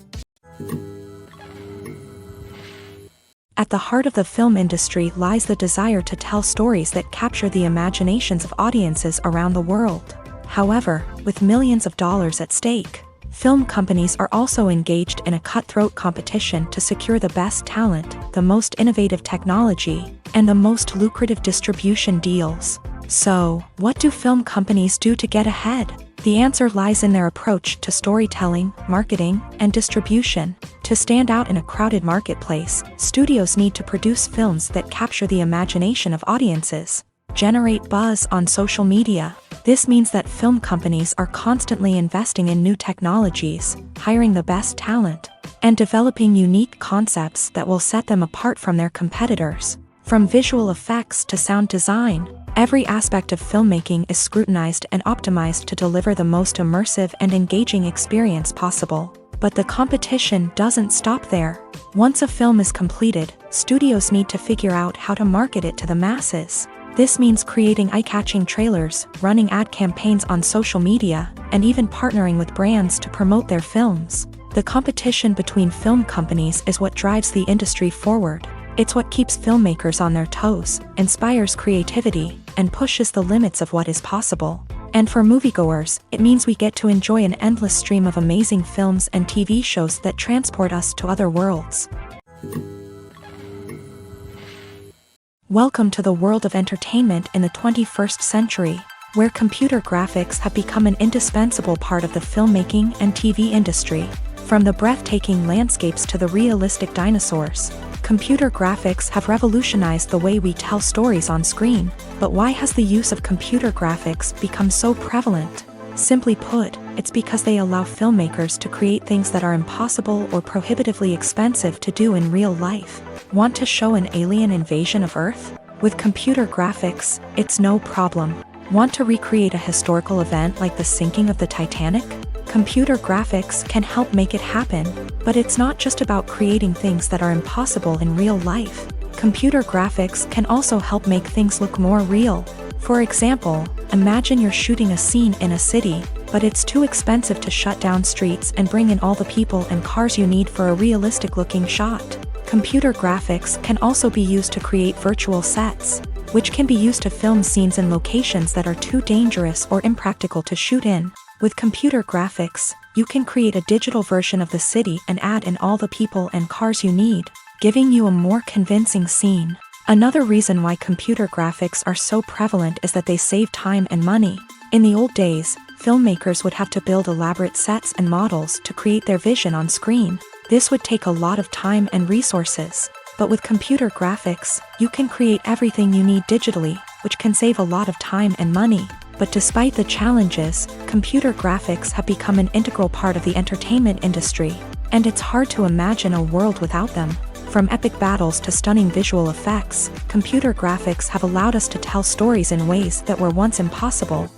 At the heart of the film industry lies the desire to tell stories that capture the imaginations of audiences around the world. However, with millions of dollars at stake, film companies are also engaged in a cutthroat competition to secure the best talent, the most innovative technology, and the most lucrative distribution deals. So, what do film companies do to get ahead? The answer lies in their approach to storytelling, marketing, and distribution. To stand out in a crowded marketplace, studios need to produce films that capture the imagination of audiences, generate buzz on social media. This means that film companies are constantly investing in new technologies, hiring the best talent, and developing unique concepts that will set them apart from their competitors. From visual effects to sound design, every aspect of filmmaking is scrutinized and optimized to deliver the most immersive and engaging experience possible. But the competition doesn't stop there. Once a film is completed, studios need to figure out how to market it to the masses. This means creating eye-catching trailers, running ad campaigns on social media, and even partnering with brands to promote their films. The competition between film companies is what drives the industry forward. It's what keeps filmmakers on their toes, inspires creativity, and pushes the limits of what is possible. And for moviegoers, it means we get to enjoy an endless stream of amazing films and TV shows that transport us to other worlds. Welcome to the world of entertainment in the 21st century, where computer graphics have become an indispensable part of the filmmaking and TV industry. From the breathtaking landscapes to the realistic dinosaurs, computer graphics have revolutionized the way we tell stories on screen. But why has the use of computer graphics become so prevalent? Simply put, it's because they allow filmmakers to create things that are impossible or prohibitively expensive to do in real life. Want to show an alien invasion of Earth? With computer graphics, it's no problem. Want to recreate a historical event like the sinking of the Titanic? Computer graphics can help make it happen. But it's not just about creating things that are impossible in real life. Computer graphics can also help make things look more real. For example, imagine you're shooting a scene in a city, but it's too expensive to shut down streets and bring in all the people and cars you need for a realistic-looking shot. Computer graphics can also be used to create virtual sets, which can be used to film scenes in locations that are too dangerous or impractical to shoot in. With computer graphics, you can create a digital version of the city and add in all the people and cars you need, giving you a more convincing scene. Another reason why computer graphics are so prevalent is that they save time and money. In the old days, filmmakers would have to build elaborate sets and models to create their vision on screen. This would take a lot of time and resources. But with computer graphics, you can create everything you need digitally, which can save a lot of time and money. But despite the challenges, computer graphics have become an integral part of the entertainment industry, and it's hard to imagine a world without them. From epic battles to stunning visual effects, computer graphics have allowed us to tell stories in ways that were once impossible.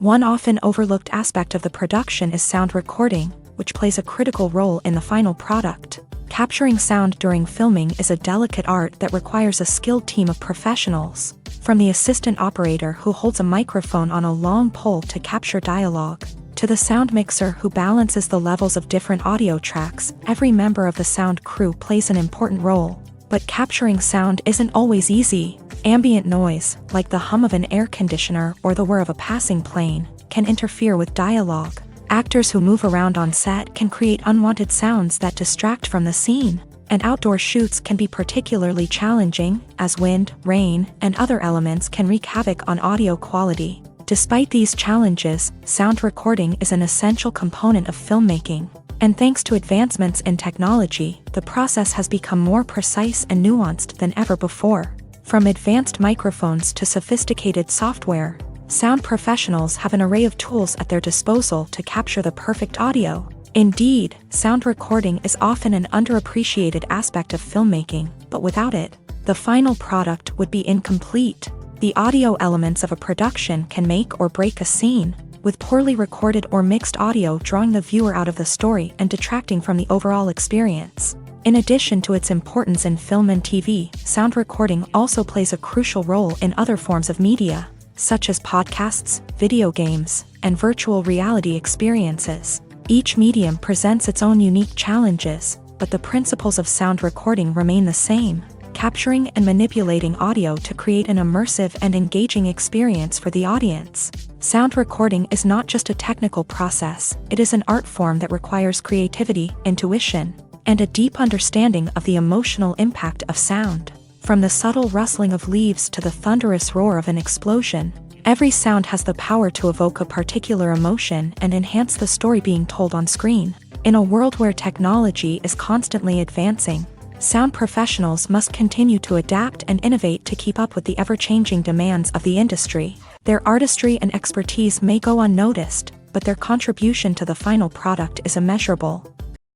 One often overlooked aspect of the production is sound recording, which plays a critical role in the final product. Capturing sound during filming is a delicate art that requires a skilled team of professionals, from the assistant operator who holds a microphone on a long pole to capture dialogue, to the sound mixer who balances the levels of different audio tracks. Every member of the sound crew plays an important role. But capturing sound isn't always easy. Ambient noise, like the hum of an air conditioner or the whir of a passing plane, can interfere with dialogue. Actors who move around on set can create unwanted sounds that distract from the scene. And outdoor shoots can be particularly challenging, as wind, rain, and other elements can wreak havoc on audio quality. Despite these challenges, sound recording is an essential component of filmmaking. And thanks to advancements in technology, the process has become more precise and nuanced than ever before. From advanced microphones to sophisticated software, sound professionals have an array of tools at their disposal to capture the perfect audio. Indeed, sound recording is often an underappreciated aspect of filmmaking, but without it, the final product would be incomplete. The audio elements of a production can make or break a scene, with poorly recorded or mixed audio drawing the viewer out of the story and detracting from the overall experience. In addition to its importance in film and TV, sound recording also plays a crucial role in other forms of media, such as podcasts, video games, and virtual reality experiences. Each medium presents its own unique challenges, but the principles of sound recording remain the same: capturing and manipulating audio to create an immersive and engaging experience for the audience. Sound recording is not just a technical process, it is an art form that requires creativity, intuition, and a deep understanding of the emotional impact of sound. From the subtle rustling of leaves to the thunderous roar of an explosion, every sound has the power to evoke a particular emotion and enhance the story being told on screen. In a world where technology is constantly advancing, sound professionals must continue to adapt and innovate to keep up with the ever-changing demands of the industry. Their artistry and expertise may go unnoticed, but their contribution to the final product is immeasurable.